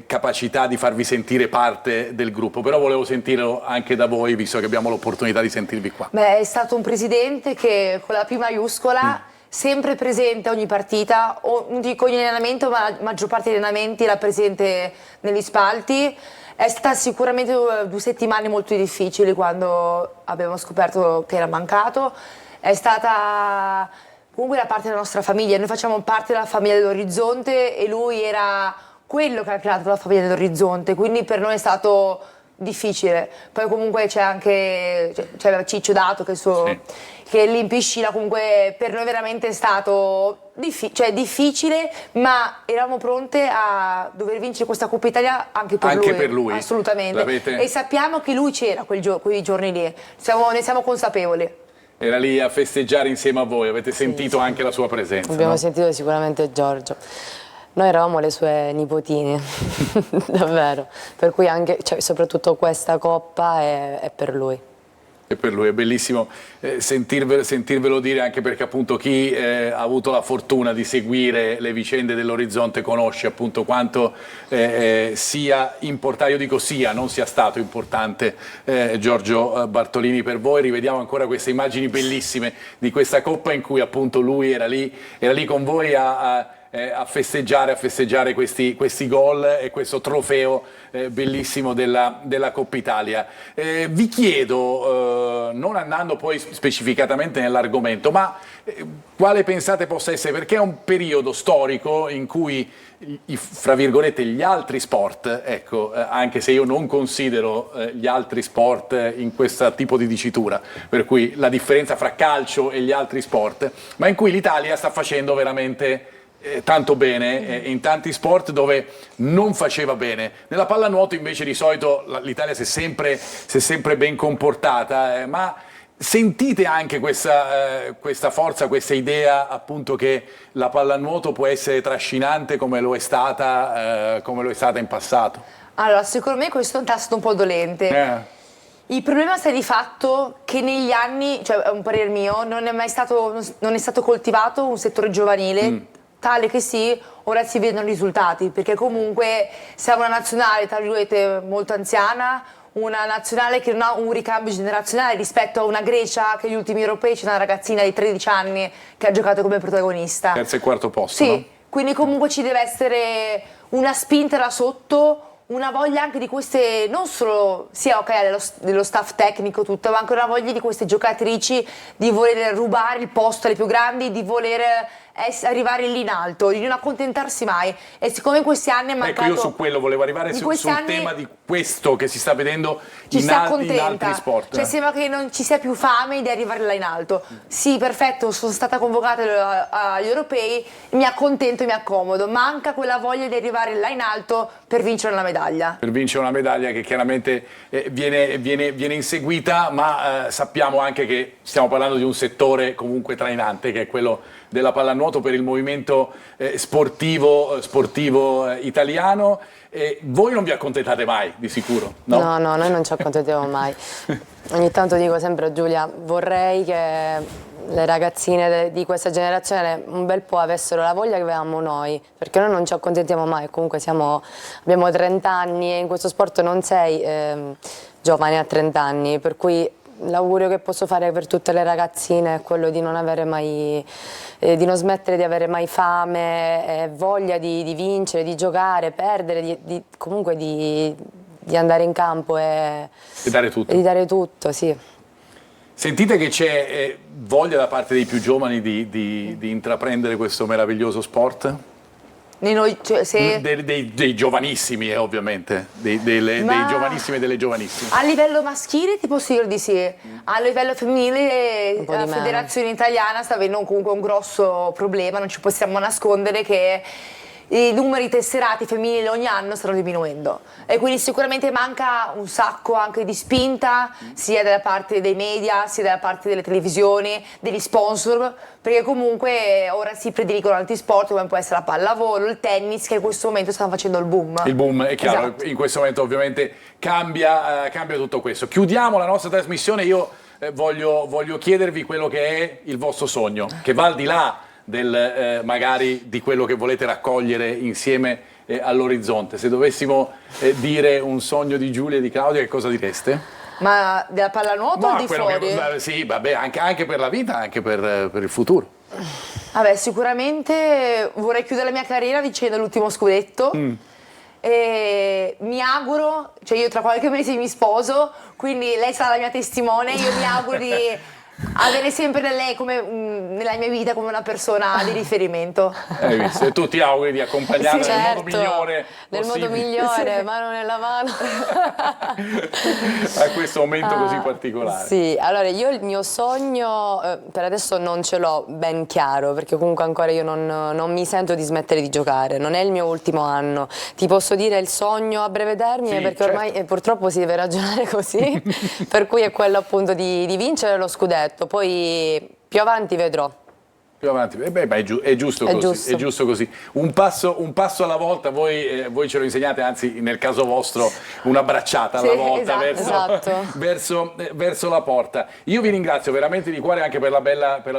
A: capacità di farvi sentire parte del gruppo. Però volevo sentirlo anche da voi, visto che abbiamo l'opportunità di sentirvi qua.
H: Beh, è stato un presidente che con la P maiuscola, sempre presente a ogni partita, non dico ogni allenamento, ma la maggior parte degli allenamenti era presente negli spalti. È stata sicuramente 2 settimane molto difficili quando abbiamo scoperto che era mancato. È stata comunque la parte della nostra famiglia, noi facciamo parte della famiglia dell'Orizzonte e lui era quello che ha creato la famiglia dell'Orizzonte, quindi per noi è stato difficile. Poi comunque c'è anche Ciccio Dato che che lì in piscina comunque per noi veramente è stato difficile, ma eravamo pronte a dover vincere questa Coppa Italia anche per lui. Assolutamente. E sappiamo che lui c'era quei giorni lì, ne siamo consapevoli.
A: Era lì a festeggiare insieme a voi, avete sentito anche la sua presenza?
G: Abbiamo sentito sicuramente Giorgio. Noi eravamo le sue nipotine, davvero, per cui anche, soprattutto questa Coppa è per lui.
A: E per lui è bellissimo sentirvelo dire, anche perché appunto chi ha avuto la fortuna di seguire le vicende dell'Orizzonte conosce appunto quanto sia importante, io dico non sia stato importante Giorgio Bartolini per voi. Rivediamo ancora queste immagini bellissime di questa Coppa in cui appunto lui era lì con voi a festeggiare questi gol e questo trofeo bellissimo della Coppa Italia. Vi chiedo, non andando poi specificatamente nell'argomento, ma quale pensate possa essere, perché è un periodo storico in cui fra virgolette gli altri sport, ecco, anche se io non considero gli altri sport in questo tipo di dicitura, per cui la differenza fra calcio e gli altri sport, ma in cui l'Italia sta facendo veramente tanto bene in tanti sport dove non faceva bene. Nella pallanuoto invece di solito l'Italia si è sempre ben comportata, ma Sentite anche questa forza, questa idea appunto che la pallanuoto può essere trascinante come lo è stata in passato?
H: Allora, secondo me questo è un tasto un po' dolente. Il problema sta di fatto che negli anni, cioè è un parere mio, non è stato coltivato un settore giovanile tale che sì, ora si vedono i risultati, perché comunque siamo una nazionale, tra virgolette, molto anziana, una nazionale che non ha un ricambio generazionale rispetto a una Grecia che agli ultimi europei c'è una ragazzina di 13 anni che ha giocato come protagonista.
A: Terzo e quarto posto,
H: sì,
A: no?
H: Quindi comunque ci deve essere una spinta da sotto, una voglia anche di queste, non solo sia dello staff tecnico tutto, ma anche una voglia di queste giocatrici di voler rubare il posto alle più grandi, di voler arrivare lì in alto, di non accontentarsi mai. E siccome in questi anni è mancato...
A: Ecco, io su quello volevo arrivare, sul tema di questo che si sta vedendo in altri sport.
H: Cioè sembra che non ci sia più fame di arrivare là in alto. Sì, perfetto, sono stata convocata agli europei, mi accontento e mi accomodo. Manca quella voglia di arrivare là in alto per vincere una medaglia.
A: Per vincere una medaglia che chiaramente viene inseguita, ma sappiamo anche che stiamo parlando di un settore comunque trainante, che è quello della pallanuoto per il movimento sportivo italiano. Voi non vi accontentate mai, di sicuro?
G: No, noi non ci accontentiamo mai. Ogni tanto dico sempre a Giulia, vorrei che le ragazzine di questa generazione un bel po' avessero la voglia che avevamo noi, perché noi non ci accontentiamo mai, comunque abbiamo 30 anni e in questo sport non sei giovane a 30 anni, per cui l'augurio che posso fare per tutte le ragazzine è quello di non avere mai, di non smettere di avere mai fame, voglia di vincere, di giocare, perdere, comunque di andare in campo e
A: dare tutto.
G: E di dare tutto, sì.
A: Sentite che c'è voglia da parte dei più giovani di intraprendere questo meraviglioso sport? Dei giovanissimi, ovviamente, dei giovanissimi e delle giovanissime.
H: A livello maschile ti posso dire di sì, a livello femminile la federazione italiana sta avendo comunque un grosso problema, non ci possiamo nascondere che i numeri tesserati femminili ogni anno stanno diminuendo e quindi sicuramente manca un sacco anche di spinta sia dalla parte dei media sia dalla parte delle televisioni, degli sponsor, perché comunque ora si prediligono altri sport come può essere la pallavolo, il tennis, che in questo momento stanno facendo il boom.
A: Il boom, è chiaro,
H: esatto.
A: In questo momento ovviamente cambia tutto questo. Chiudiamo la nostra trasmissione, io voglio chiedervi quello che è il vostro sogno, che va al di là magari di quello che volete raccogliere insieme all'orizzonte. Se dovessimo dire un sogno di Giulia e di Claudia, che cosa direste?
H: Ma della pallanuoto o di fuori?
A: Sì, vabbè, anche per la vita, anche per il futuro.
H: Vabbè, sicuramente vorrei chiudere la mia carriera vincendo l'ultimo scudetto. E mi auguro, cioè io tra qualche mese mi sposo, quindi lei sarà la mia testimone, io mi auguro di avere sempre lei come nella mia vita come una persona di riferimento.
A: Hai visto? E tu ti auguri di accompagnarla
G: sì,
A: nel modo migliore
G: nel
A: possibile.
G: modo migliore, mano nella mano.
A: A questo momento così particolare.
G: Sì, allora io il mio sogno per adesso non ce l'ho ben chiaro, perché comunque ancora io non mi sento di smettere di giocare, non è il mio ultimo anno. Ti posso dire il sogno a breve termine,
A: sì,
G: perché ormai purtroppo si deve ragionare così, per cui è quello appunto di vincere lo scudetto. Poi più avanti vedrò.
A: Più avanti, è giusto così, è giusto così. Un passo alla volta, voi ce lo insegnate, anzi nel caso vostro una bracciata alla volta, verso la porta. Io vi ringrazio veramente di cuore anche per la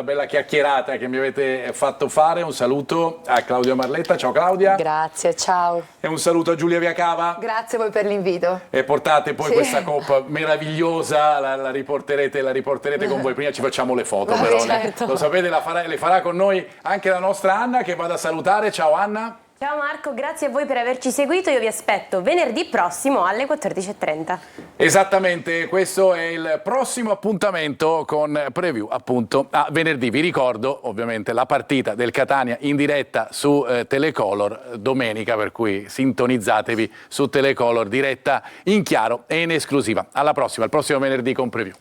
A: bella chiacchierata che mi avete fatto fare. Un saluto a Claudia Marletta, ciao Claudia.
G: Grazie, ciao.
A: E un saluto a Giulia Viacava.
H: Grazie a voi per l'invito.
A: E portate poi questa coppa meravigliosa, la riporterete con voi. Prima ci facciamo le foto, però
G: certo.
A: Lo sapete, le farà con noi anche la nostra Anna, che vado a salutare. Ciao Anna.
D: Ciao Marco, grazie a voi per averci seguito. Io vi aspetto venerdì prossimo alle 14:30.
A: Esattamente, questo è il prossimo appuntamento con preview appunto a venerdì. Vi ricordo ovviamente la partita del Catania in diretta su Telecolor domenica, per cui sintonizzatevi su Telecolor, diretta in chiaro e in esclusiva. Alla prossima, al prossimo venerdì con preview.